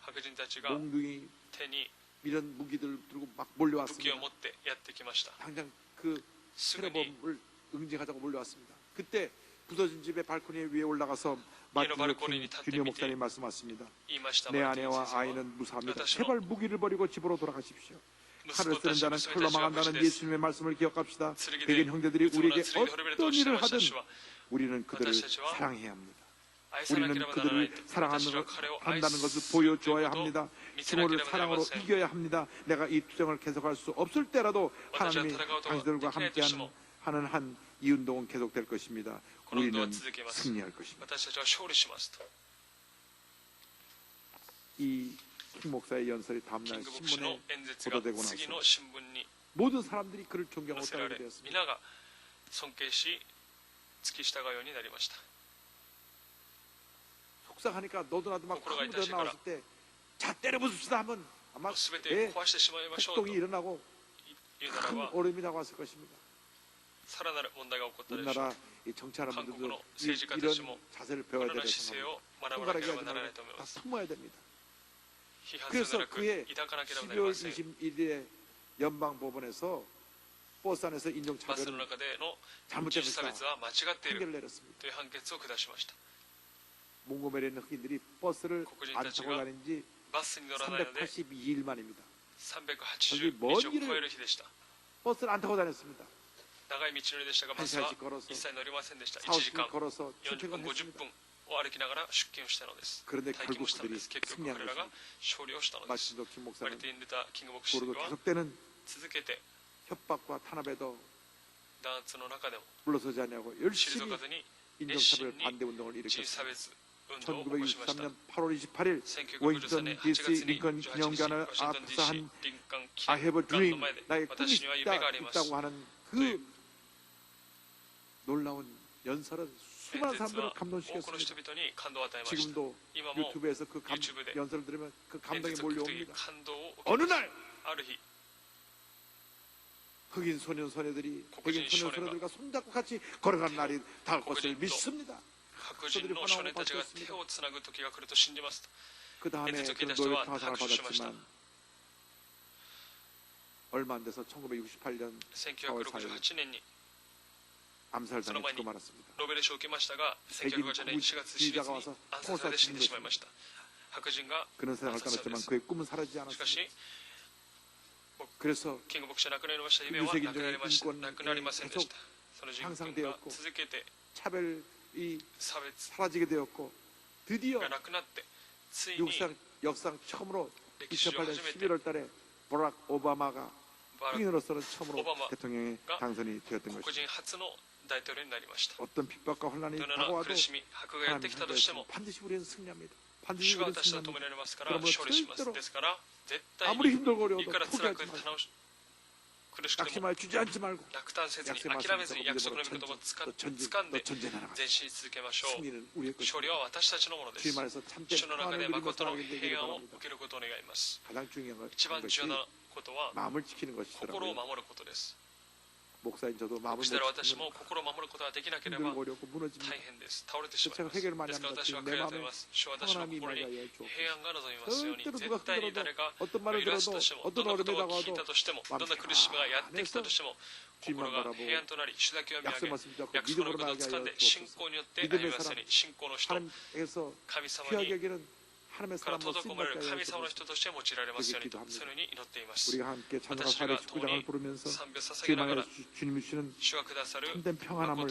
白人たちが 몽둥이 手に 이런 무기들 들고 막 武器 몰려왔습니다. を持ってやってきました。 당장 그 すぐに 테러범을 응징하자고 몰려왔습니다. 그때 부서진 집의 발코니 위에 올라가서 마틴 루터 킹 주니어 목사님 말씀하셨습니다. 내 아내와 아이는 무사합니다. 제발 무기를 버리고 집으로 돌아가십시오. 칼을 쓰는 자는 칼로 망한다는 예수님의 말씀을 기억합시다. 백인 형제들이 우리에게 어떤 일을 하든 우리는 그들을 사랑해야 합니다. 우리는 그들을 사랑한다는 것을 보여주어야 합니다. 증오를 사랑으로 이겨야 합니다. 내가 이 투쟁을 계속할 수 없을 때라도 하나님이 당신들과 함께하는 한 이 운동은 계속될 것입니다. 우리는 승리할 것입니다. 이 킹 목사의 연설이 다음날 신문에 보도되고 나서 모든 사람들이 그를 존경하고 따르게 되었습니다. 속상하니까 너도 나도 막 무대 나왔을 때 자 때려 부숩시다 하면 아마 폭동이 일어나고 큰 어려움이 나왔을 것입니다. 우리나라 이 정치하는 분들도 이런 자세를 배워야 되는 손가락이 아니라 다 숨어야 됩니다. 그래서 그해 12월 21일에 연방법원에서 버스 안에서 인종차별을 잘못됐다 판결을 내렸습니다. 몽고메리에 있는 흑인들이 버스를 안 타고 다닌 지 382일 만입니다. 저기 먼 길을 버스를 안 타고 다녔습니다. 1시간씩 걸어서 4시간 걸어서 출퇴근을 했습니다. 그런데 결국 그들이 승리한 것입니다. 마틴 루터 킹 목사는 앞으로도 계속되는 협박과 탄압에도 물러서지 않냐고 열심히 인종차별 반대 운동을 일으켰습니다. 1963년 8월 28일 워싱턴 DC 링컨 기념관을 앞에서 한 I have a dream, 나의 꿈이 있다고 하는 그 놀라운 연설은 수많은 사람들을 감동시켰습니다. 지금도 유튜브에서 그 연설을 들으면 그 감동이 몰려옵니다. 어느 날 흑인 소년 소녀들이 백인 소년 소녀들과 손잡고 같이 걸어가는 날이 닿을 것을 믿습니다. 그들이 환호하고 받았습니다. 그 다음에 그는 노벨 평화상을 받았지만 얼마 안 돼서 1968년 4월 4일 암살당해 죽고 말았습니다. 백인 구지자가 와서 통을 쏘는 것입니다. 그는 세상을 떠났지만 그의 꿈은 사라지지 않았습니다. 그래서 유색인종의 인권이 계속 향상되었고 차별이 사라지게 되었고 드디어 역상 처음으로 2008년 11월 달에 버락 오바마가 흑인으로서는 처음으로 대통령에 당선이 되었던 것입니다. 어떤 핍박과 혼란이 다가와도 하나님의 뜻은 반드시 우리는 승리합니다. 반드시 우리는 승리합니다. 그러므로 절대로 아무리 힘들고 어려워도 포기하지 말고 낙심하여 주저앉지 말고 약속의 말씀을 믿음으로 전진하라. 승리는 우리의 것입니다. 주님 안에서 참된 평안을 누리며 살아가게 되기를 바랍니다. 가장 중요한 것이 마음을 지키는 것이더라고요. 목사인 저도 마음을 못 지키면 힘들고 어렵고 무너집니다. 제가 회개를 많이 합니다. 지금 내 마음에 평안함이 임하게 하여 주옵소서. 절대로 누가 흔들어도 어떤 말을 들어도 어떤 어려움이 다가와도 마음 안에서 주님만 바라보고 약속 말씀 잡고 믿음으로 나아가게 하여 주옵소서. 믿음의 사람, 하나님께서 귀하게 여기는 하나님의 사람으로 쓰임받게 하여 주옵소서. 그렇게 기도합니다. 우리가 함께 찬양과 사례 축구장을 부르면서 주님 안에 주님이 주시는 참된 평안함을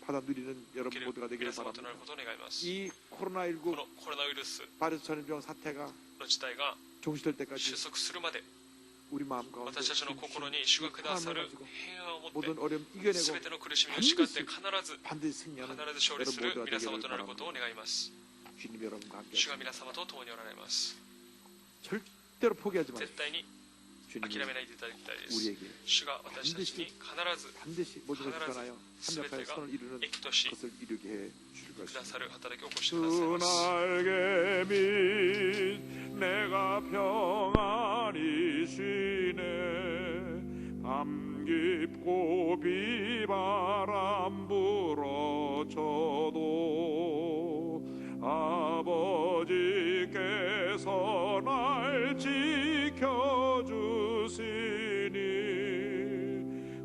받아 누리는 여러분 모두가 되기를 바랍니다. 이 코로나19 바이러스 전염병 사태가 종식될 때까지 우리 마음 가운데 평안을 가지고 모든 어려움 이겨내고 반드시 승리하는 여러분 모두가 되기를 바랍니다. 주님 여러분과 함께 절대로 포기하지 마십시오. 주님이 우리에게 반드시 모든 것을 전하여 참역하여 선을 이루는 것을 이루게 해 주실 것입니다. 주 날개 밑 내가 평안히 쉬네. 밤 깊고 비바람 불어쳐도 아버지께서 날 지켜주시니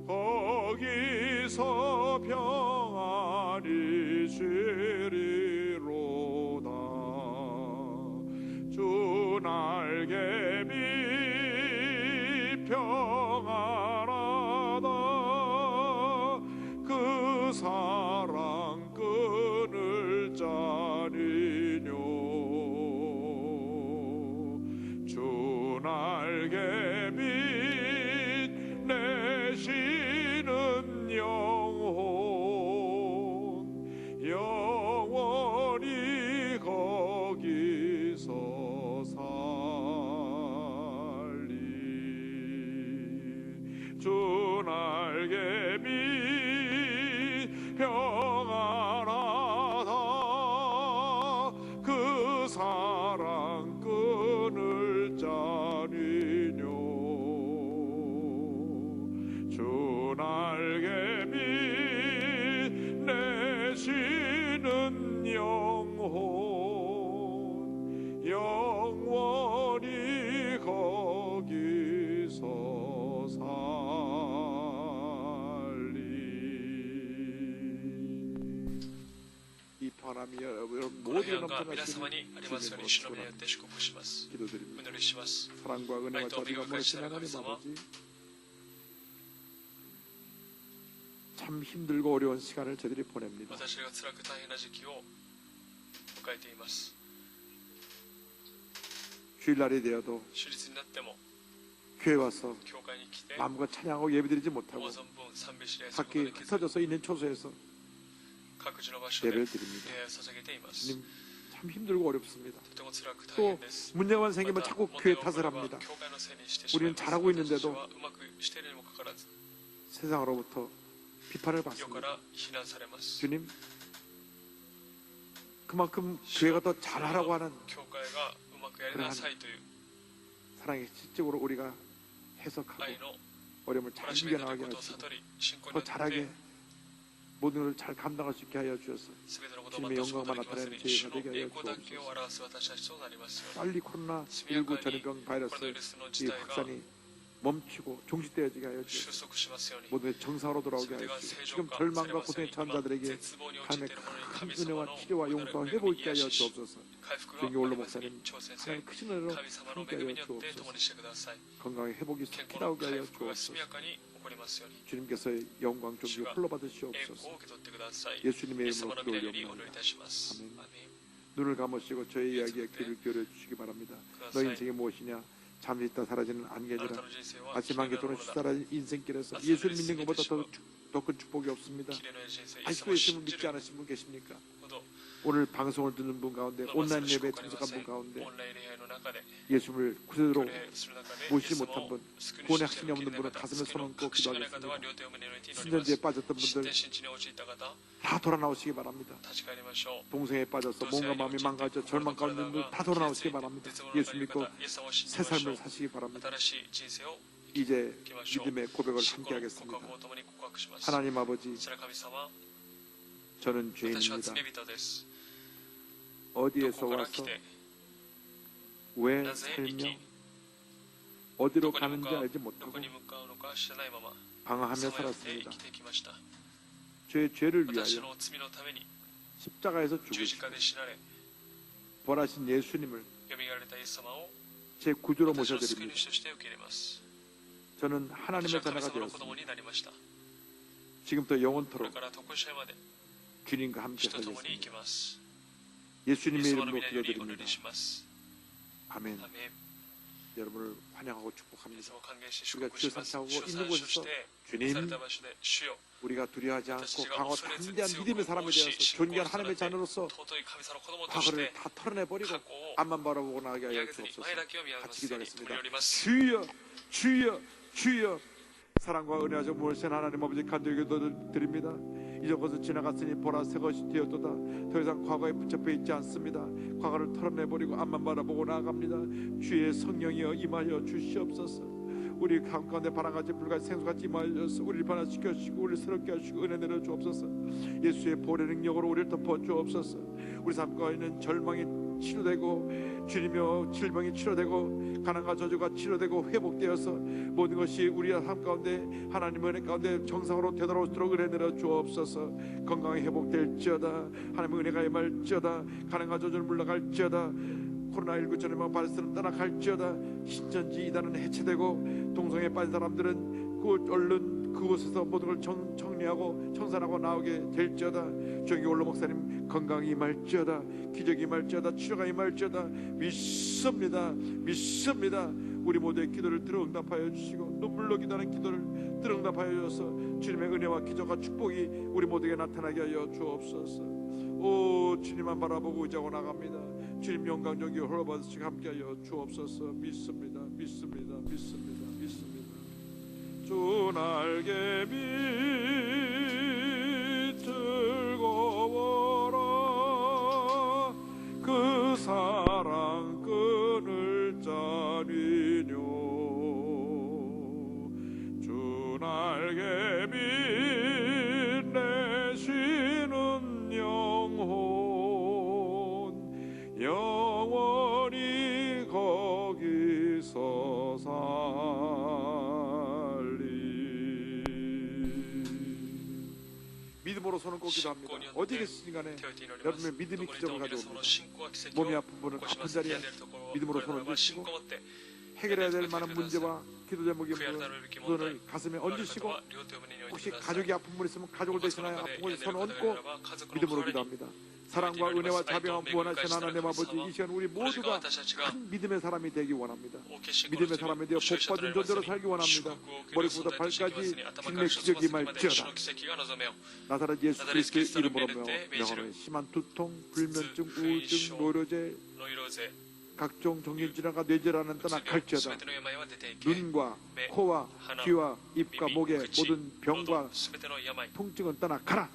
거기서 평안 다니시리로다. 주 날개 밑 평안하다. 그 사랑 끊을 자니뇨. 주 날개 밑 내시는 영혼 영원히 거기서 살리. 주 날개 밑 평안하다. 그 사랑 끊을 자니뇨. 주 날개 밑 내시는 영혼 영원히 거기서 살리. 이 바람이 여러분 この 모두에 平安が皆様 넘쳐나시는 にありますように主の名によって祝福します。 기도드립니다. お祈りします。 사랑과 은혜와 아이도 자비가 미국까지 모이신 하나님 지나가면서 아버지, 참 힘들고 어려운 시간을 저들이 보냅니다. 私が辛く大変な時期を迎えています。 주일날이 되어도 主日になっても 교회 와서 教会に来て 마음과 찬양하고 예배드리지 못하고 思う存分賛美し礼すること 밖에 ができず 흩어져서 있는 초소에서 各自の場所で 예배를 드립니다. 礼を捧げています。 주님, 참 힘들고 어렵습니다. とても辛く大 또 変です。 문제만 생기면 また 자꾸 問 교회 題が起こ 탓을 れば 합니다. 教会のせいにしてしまい 우리는 ます。 잘하고 私た 있는데도 ちはうまくしているにもかかわらず 세상으로부터 비판을 世か 받습니다. ら非難されます。 주님, 그만큼 교회가 더 잘하라고 하는 教会がうまくやりなさいという 사랑의 실적으로 우리가 해석하고 愛の 어려움을 懲 잘 らしめという 이겨나가게 ことを 하시고 悟り信仰に 더 よって 잘하게 모든 것을 잘 감당할 수 있게 하여 주셔서 全てのことを全うすることができますように 주님의 主の 영광만 栄光だけを表す私たちとなりますように 빨리 코로나19 전염병 바이러스 コロナウイルスの 이 事態が 확산이 멈추고 종식되어지게 하여 収 주셔서 束しますように 모든 게 정상으로 돌아오게 全て 하여 が 주시고 正常 지금 化され 절망과 ますよう 고통에 に 처한 今 자들에게 絶望に陥って 하나님의 いる者に 큰 神 은혜와 様の 치료와 용서와 恵 회복이 み 있게 하여 癒し 주옵소서. 回復が 종이 올로 ありますように 목사님 挑戦せ 하나님 크신 은혜로 神様の 함께 恵み 하여 によって共に 주옵소서. してください。 건강의 회복이 健 속히 康の 나오게 回 하여 復が 주옵소서. 速やかに起こりますように 주님께서 영광 존귀 홀로 栄 받으시옵소서. 光を受け取ってください。イ 예수님의 エス様 이름으로 の皆によりお祈りい 기도올리옵나이다. たします。 아멘. アーメン 눈을 감으시고 저의 이야기에 귀를 기울여 주시기 바랍니다. 너 인생이 무엇이냐? 잠시 있다 사라지는 あな 안개니라. たの人生は 아침 綺麗な 안개 も 또는 のだ。 시사라는 인생길에서 예수를 믿는 것보다 더 큰 축복이 없습니다. 綺麗な人生、イエス 아직도 様を 예수님을 信じ 믿지 る 않으신 분 계십니까? ほど 오늘 방송을 듣는 분 가운데 伸ばせ 온라인 る祝 예배에 福がありま 참석한 せ 분 ん。 가운데 オンライン礼拝の中で 예수를 구세주로 礼する中で 모시지 イエス様 못한 を 분, 救い主 구원의 として 확신이 없는 受け入 분은 れた方、 가슴에 救い 손 の 얹고 確信がない方 기도하겠습니다. は両手を胸の上に祈りま 신전지에 す。 빠졌던 失 분들 点信じに陥った方、 다 돌아나오시기 바랍니다. 立ち返りましょう。 동성애에 빠져서 몸과 마음이 망가져 절망 가운데 있는 분들 다 돌아나오시기 바랍니다. 예수 믿고 새 삶을 사시기 바랍니다. 新しい人生を 이제 生きましょう。 믿음의 고백을 信 함께 仰の告 하겠습니다. 白を共に告白します。 하나님 아버지, それは神様、 저는 私は 죄인입니다. 罪人です。ど 어디에서 こから 와서 来て、 왜 なぜ生 살며 き、 어디로 どこに向 가는지 かう、 알지 ど 못하고 こに向かうのか知らないまま、 방황하며 さまよって 살았습니다. 生きてきました。 제 죄를 私 위하여 の罪のために 십자가에서 十字 죽으시고 架で死なれ、 벌하신 예수님을 蘇られたイエス様を 제 구주로 私の救い 모셔드립니다. 主として受け入れます。 저는 私 하나님의 は神 자녀가 様の子供 되었습니다. になりました。 지금부터 これ 영원토록 から常しえまで 주님과 함께 主と共に生 살겠습니다. きます。イ 예수님의 エス様の 이름으로 皆によりお祈 기도드립니다. りします。 아멘. アメン。 여러분을 환영하고 イエ 축복합니다. ス様を歓迎し祝 우리가 福します。 주여 主を 삼창하고 参 있는 照し 곳에서 て、 주님 された場所で主よ、 우리가 두려워하지 私た 않고 ちが 강하고 恐れず 담대한 強く 믿음의 사람이 奉仕 되어서 信仰 존귀한 をされ 하나님의 て 자녀로서 尊い神様の子供とし 과거를 て 다 털어내버리고 過去を 앞만 바라보고 나가게 見 하여 上げずに 주옵소서. 前だけを見上げま 같이 すように祈 기도하겠습니다. りおります。 주여 주여 주여 사랑과 은혜하셔 무엇인 하나님 아버지 간절히 기도드립니다. 이전 것은 지나갔으니 보라 새 것이 되었도다. 더 이상 과거에 붙잡혀 있지 않습니다. 과거를 털어내버리고 앞만 바라보고 나아갑니다. 주의 성령이여 임하여 주시옵소서. 우리 가운데 바람같이 불같이 생수같이 임하여서 우리를 변화시켜 주시고 우리를 새롭게 하시고 은혜 내려 주옵소서. 예수의 보혈의 능력으로 우리를 덮어 주옵소서. 우리 삶 가운데 있는 절망이 치료되고 주님여 질병이 치료되고 가난과 저주가 치료되고 회복되어서 모든 것이 우리의 삶 가운데 하나님의 은혜 가운데 정상으로 되돌아오도록 은혜 내려 주옵소서. 건강이 회복될지어다. 하나님의 은혜가 임할지어다. 가난과 저주를 물러갈지어다. 코로나19 전염병 바이러스는 떠나갈지어다. 신천지 이단은 해체되고 동성애에 빠진 사람들은 얼른 그곳에서 모든 걸 정리하고 청산하고 나오게 될지어다. 조기 올로 목사님 건강이 임할지어다. 기적이 임할지어다. 치료가 임할지어다. 믿습니다. 믿습니다. 우리 모두의 기도를 들어 응답하여 주시고 눈물로 기도하는 기도를 들어 응답하여 주셔서 주님의 은혜와 기적과 축복이 우리 모두에게 나타나게 하여 주옵소서. 오 주님만 바라보고 의지하고 나갑니다. 주님 영광 존귀 홀로 받으시고 함께하여 주옵소서. 믿습니다. 믿습니다. 믿습니다. 믿습니다. 주 날개 밑 즐거워라. 그 사랑 끈을 짜리뇨. 주 날개 밑 내쉬는 영혼 영원히 거기서 믿음으로 손을 꽂기도 합니다. 어디 계시든 간에 여러분의 믿음이 기적을 가져옵니다. 몸이 아픈 분은 아픈 자리에 믿음으로 손을 드시고 해결해야 될 만한 문제와 기도 제목인 분을 가슴에 얹으시고 혹시 가족이 아픈 분 있으면 가족을 대신하여 아픈 곳에 손을 얹고 믿음으로 기도합니다. 사랑과 은혜와 자비와 무한하신 하나님 아버지, 이 시간 우리 모두가 큰 믿음의 사람이 되기 원합니다. 믿음의 사람이 되어 복받은 존재로 살기 원합니다. 머리부터 발까지 주님의 기적이 임할지어다. 나사렛 예수 그리스도의 이름으로 명하노니 심한 두통, 불면증, 우울증, 노이로제, 각종 정신질환과 뇌질환은 떠나갈지어다. 눈과 코와 귀와 입과 목의 모든 병과 통증은 떠나가라.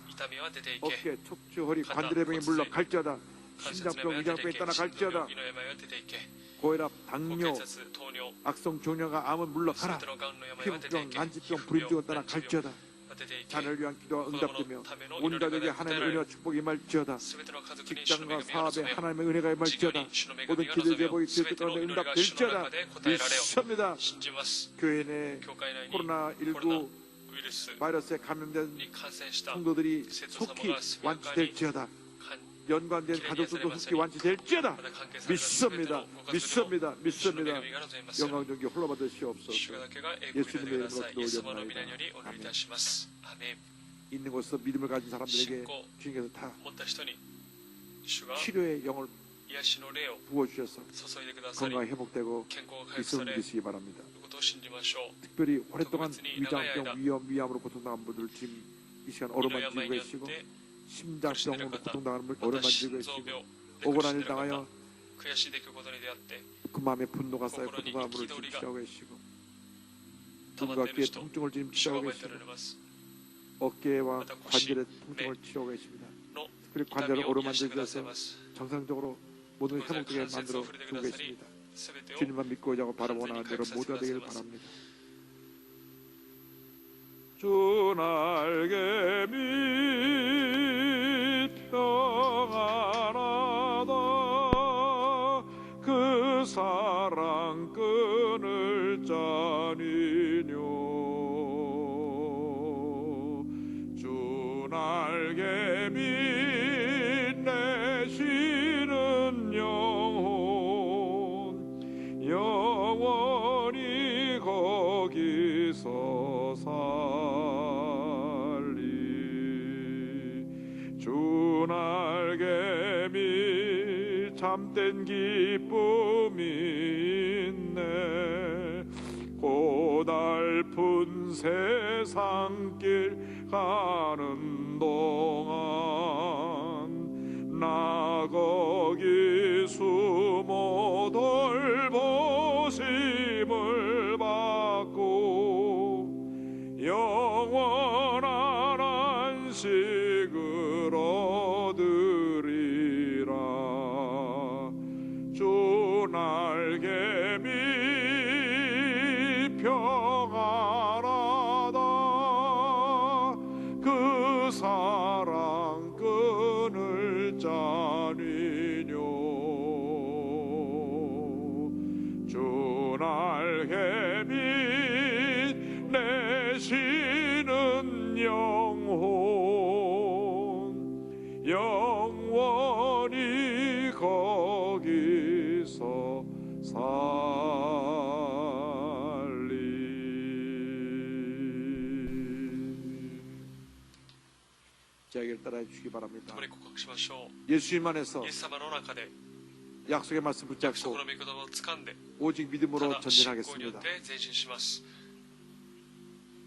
어깨, 척추, 허리, 관절의 병이 물러갈지어다. 심장병, 위장병이 떠나갈지어다. 고혈압, 당뇨, 악성 종양과 암은 물러가라. 피부병, 난치병, 불임증은 떠나갈지어다. 자녀를 위한 기도가 응답되며 온 가족에 하나님의 은혜와 축복이 임할지어다. 직장과 사업에 하나님의 은혜가 임할지어다. 모든 기도 제목이 기도 가운데 응답될지어다. 믿습니다. 교회 내 코로나19 바이러스에 감염된 성도들이 속히 완치될지어다. 연관된 가족들도 속히 완치될지어다. 믿습니다. 믿습니다. 믿습니다. 영광 존귀 홀로 받으시옵소서. 예수님의 이름으로 기도드립니다. 아멘. 있는 곳에서 믿음을 가진 사람들에게 주님께서 다 치료의 영을 부어주셔서 건강이 회복되고 있음을 믿으시기 바랍니다. 특별히 오랫동안 위장병, 위암으로 고통당한 분들 지금 이 시간 어루만지고 계시고, 심장병으로 고통당하는 분을 어루만지고 계시고, 억울한 일 당하여 그 마음에 분노가 쌓여 고통당하는 분을 지금 치료하고 계시고, 눈과 귀의 통증을 지금 치료하고 계시고, 어깨와 관절의 통증을 치료하고 계십니다. 특별히 관절을 어루만지셔서 정상적으로 모든 회복되게 만들어 주고 계십니다. 주님만 믿고 자고 바라보고 나가는 여러분 모두가 되기를 바랍니다. 주 날개 밑 평안하다. 그 사랑 끈을 짜니뇨. 주 날개 밑 내쉬는 영혼 영원히 거기서 살리. 주 날개 밑 참된 기쁨이 있네. 고달픈 세상길 가는 동안 나 거기 숨어 돌보심을 받고 영원한 안식을 얻으리라. 주 날개 밑 평안하다. 그 사랑 끈을 짜니뇨. 영원히 거기서 살리. 제 이야기를 따라해 주시기 바랍니다. 共に告白しましょう。 예수님 안에서 イエス様の中で 약속의 말씀 約 붙잡고 束の御言葉を掴んで 오직 た 믿음으로 だ信仰によっ 전진하겠습니다. て前進します。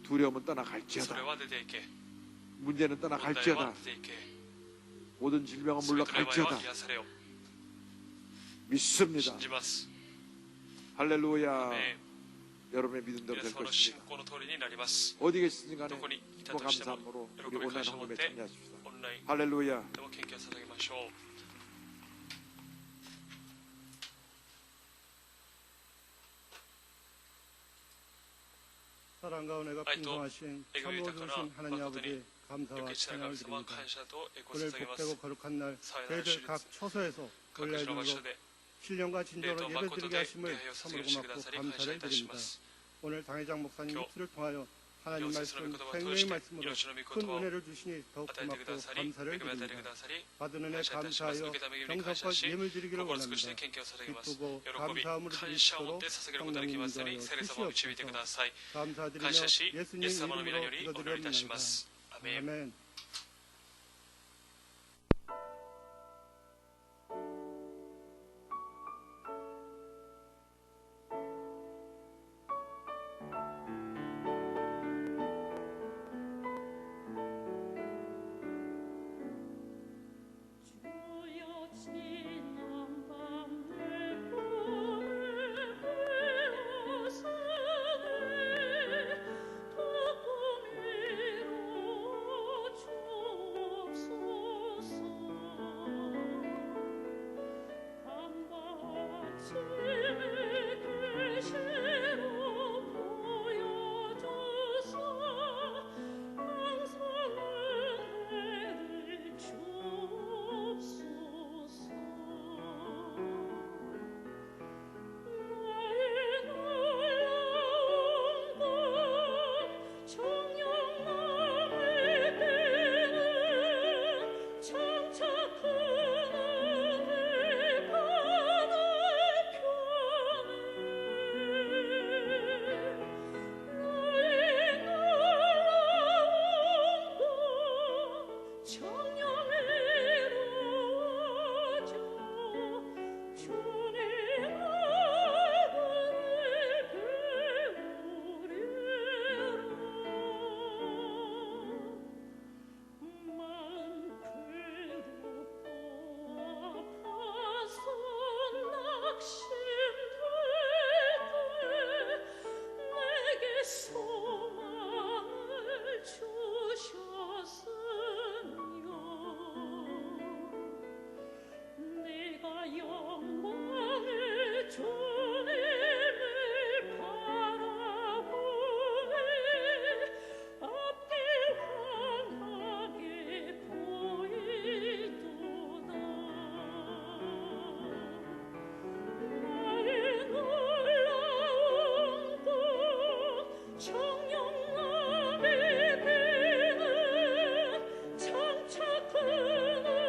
두려움은 それ 떠나갈지어다. は出ていけ。 문제는 問題は 떠나갈지어다. 出ていけ。 모든 질병은 すべての病は 물러갈지어다. 癒されよ。 믿습니다. 信じます。 할렐루야. ね 여러분의 믿음대로 皆 될 様の信 것입니다. 仰の通りになります。 어디 계시든 간에 どこにいた 기뻐 としても 감사함으로 喜 우리 び 온라인 感謝を持っ 헌금에 て 참여하십시다. オンライン 할렐루야. でも献金を捧げましょう。 사랑과 은혜가 愛と 풍성하신 恵み 참으로 豊かな 좋으신 하나님 誠に 아버지 よ 감사와 き父なる 찬양을 神様 드립니다. 感謝と栄光を 오늘 捧げま 복되고 す。 거룩한 날 幸いなる 저희들 主 각 立 처소에서 各地の場 온라인으로 所で 신령과 霊 진정으로 と 예배 誠 드리게 で 하심을 礼拝を捧 참으로 げしてくだ 고맙고 さり感謝 감사를 いたしま 드립니다. す。 오늘 당회장 목사님 교- 입술을 통하여 하나님 4節 말씀 の御言葉を通 생명의 して 말씀으로 命の御 큰 言葉を 은혜를 주시니 더욱 与えてく 고맙고 ださり、恵み 감사를 を与えてく 드립니다. ださり、 받은 은혜 感謝いたします。 감사하여 受けた恵みに感謝 경성과 し、 예물 드리기를 心を尽くして 원합니다. 献金を捧げます。喜 기쁘고 び、 감사함으로 感謝を持っ 드리시도록 て捧げることができますように、 성령님과 聖霊様を導いてください。 감사드리며 感謝し、イエ 예수님 ス様の皆によ 이름으로 りお祈りいたしま 기도드립니다. す。アメン。 아멘. 주여 지난 밤 내 꿈을 깨우사네 더 꿈이로 주옵소서 밤과 아침에 계시로 보여줘서 항상 은혜를 주옵소서 나의 놀라운 것 청령남의 배는 장차 큰 은혜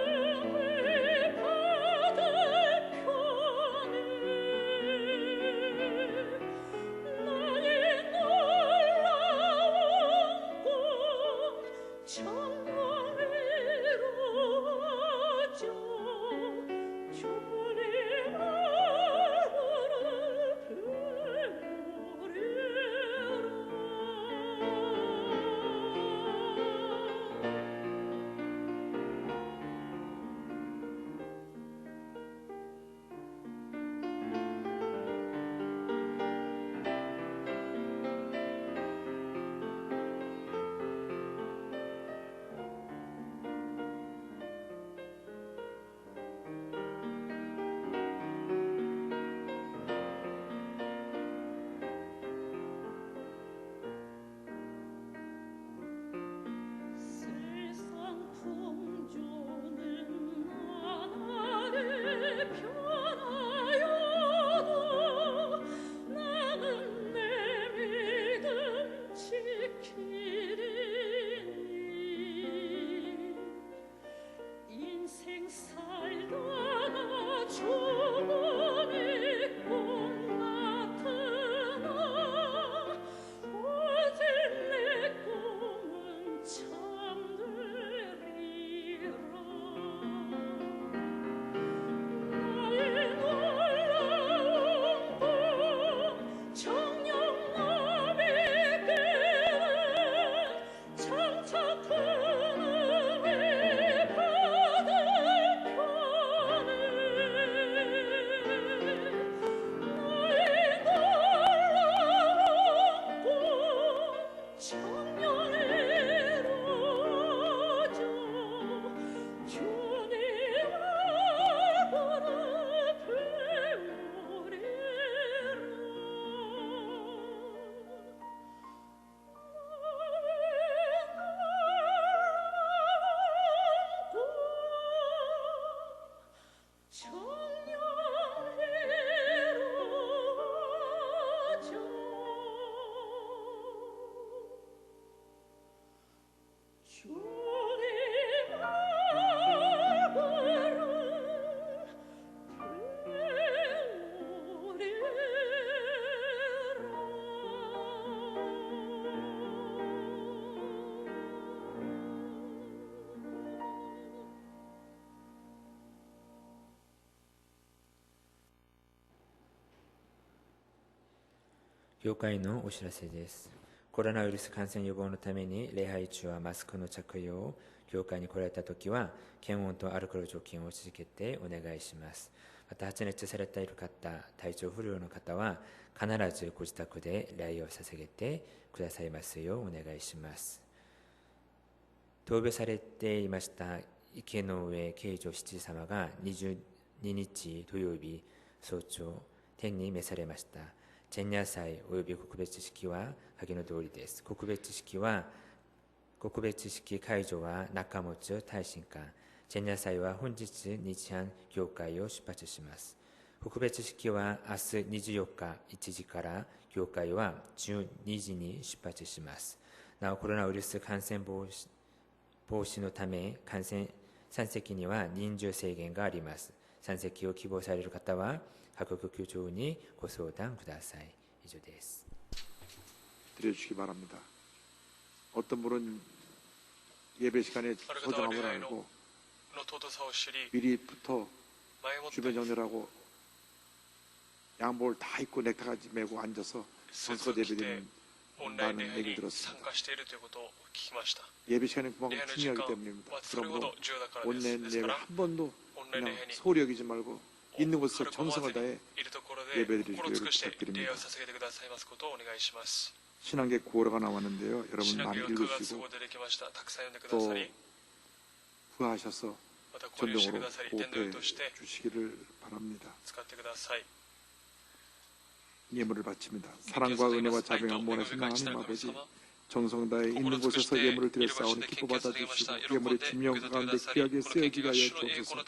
業界のお知らせです。コロナウイルス感染予防のために礼拝中はマスクの着用を、教会に来られたときは検温とアルコール除菌を続けてお願いします。また発熱されている方、体調不良の方は必ずご自宅で礼を捧げてくださいますようお願いします。闘病されていました池上慶女七様が22日土曜日早朝天に召されました。前夜祭および告別式は萩の通りです。告別式会場は中本大神館。前夜祭は本日2時半教会を出発します。告別式は明日24日1時から教会は12時に出発します。なおコロナウイルス感染防止のため参席には人数制限があります。参席を希望される方は各局長にご相談ください。以上です。 드려주시기 바랍니다. 어떤 분은 예배 시간에 소정함을 알고 미리부터 주변 정렬하고 양복을 다 입고 넥타이까지 메고 앉아서 성서 예배드리는 많은 얘기를 들었습니다. 예배 시간은 그만큼 중요하기 때문입니다. 그러므로 온라인 예배를 한 번도 그냥 소홀히 여기지 말고 있는 곳에서 정성을 다해 예배드리기를 부탁드립니다. 신앙계 구호가 나왔는데요. 여러분 많이 읽으시고 또 후하셔서 전동으로 호흡해 주시기를 바랍니다. 예물을 바칩니다. 사랑과 은혜와 자비가 원하신 하나님 아버지, 정성 다해 있는 곳에서 예물을 드렸사오니 기뻐 받아주시고 예물의 진명 가운데 귀하게 쓰여지게 하여 주옵소서.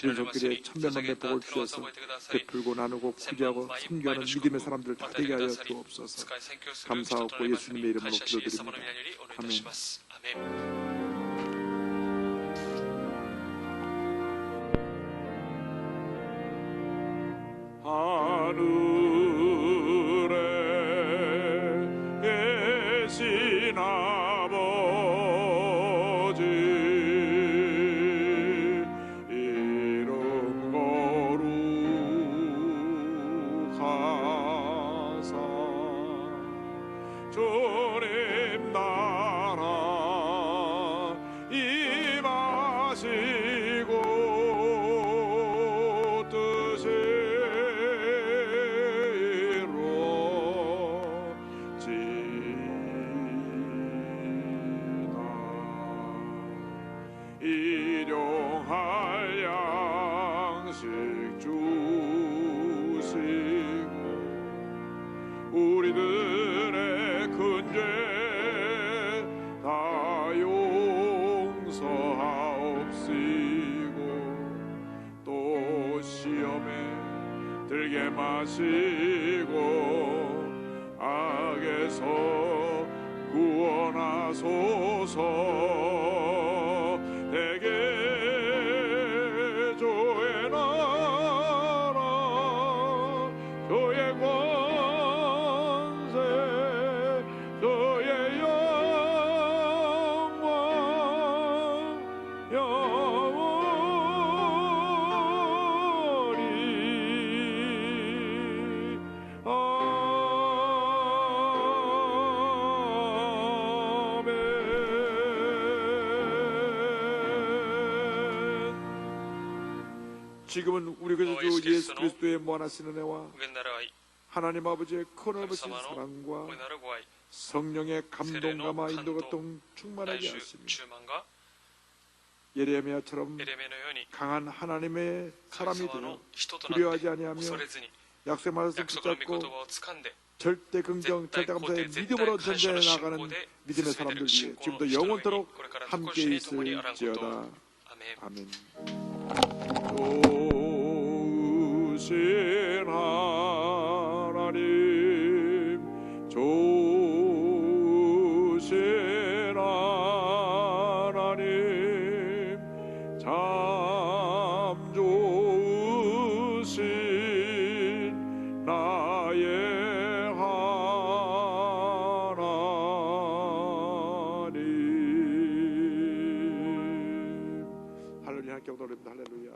이런 손길에 천배만배 복을 주셔서 베풀고 나누고 구제하고 섬겨하는 믿음의 사람들 다 되게 하여 주옵소서. 감사하고 예수님의 이름으로 기도드립니다. 아멘. 일용할 양식 주시고 우리들의 큰 죄 다 용서하옵시고 또 시험에 들게 마시고 악에서 구원하소서. 대개 주의 나라 주의 권세 주의 영광 영원히 지금은 우리 그주 예수 그리스도의 무한하신 은혜와 하나님 아버지의 크나우신 사랑과 성령의 감동감화 인도가 충만하게 하시며 예레미야처럼 강한 하나님의 사람이 되어 두려워하지 아니하며 약속의 말씀을 붙잡고 절대 긍정, 절대 감사의 믿음으로 전진해 나가는 믿음의 사람들 위해 지금도 영원토록 함께 있을지어다. 아멘. 좋으신 하나님 좋으신 하나님 참 좋으신 나의 하나님. 할렐루야. 함께 노래합니다. 할렐루야.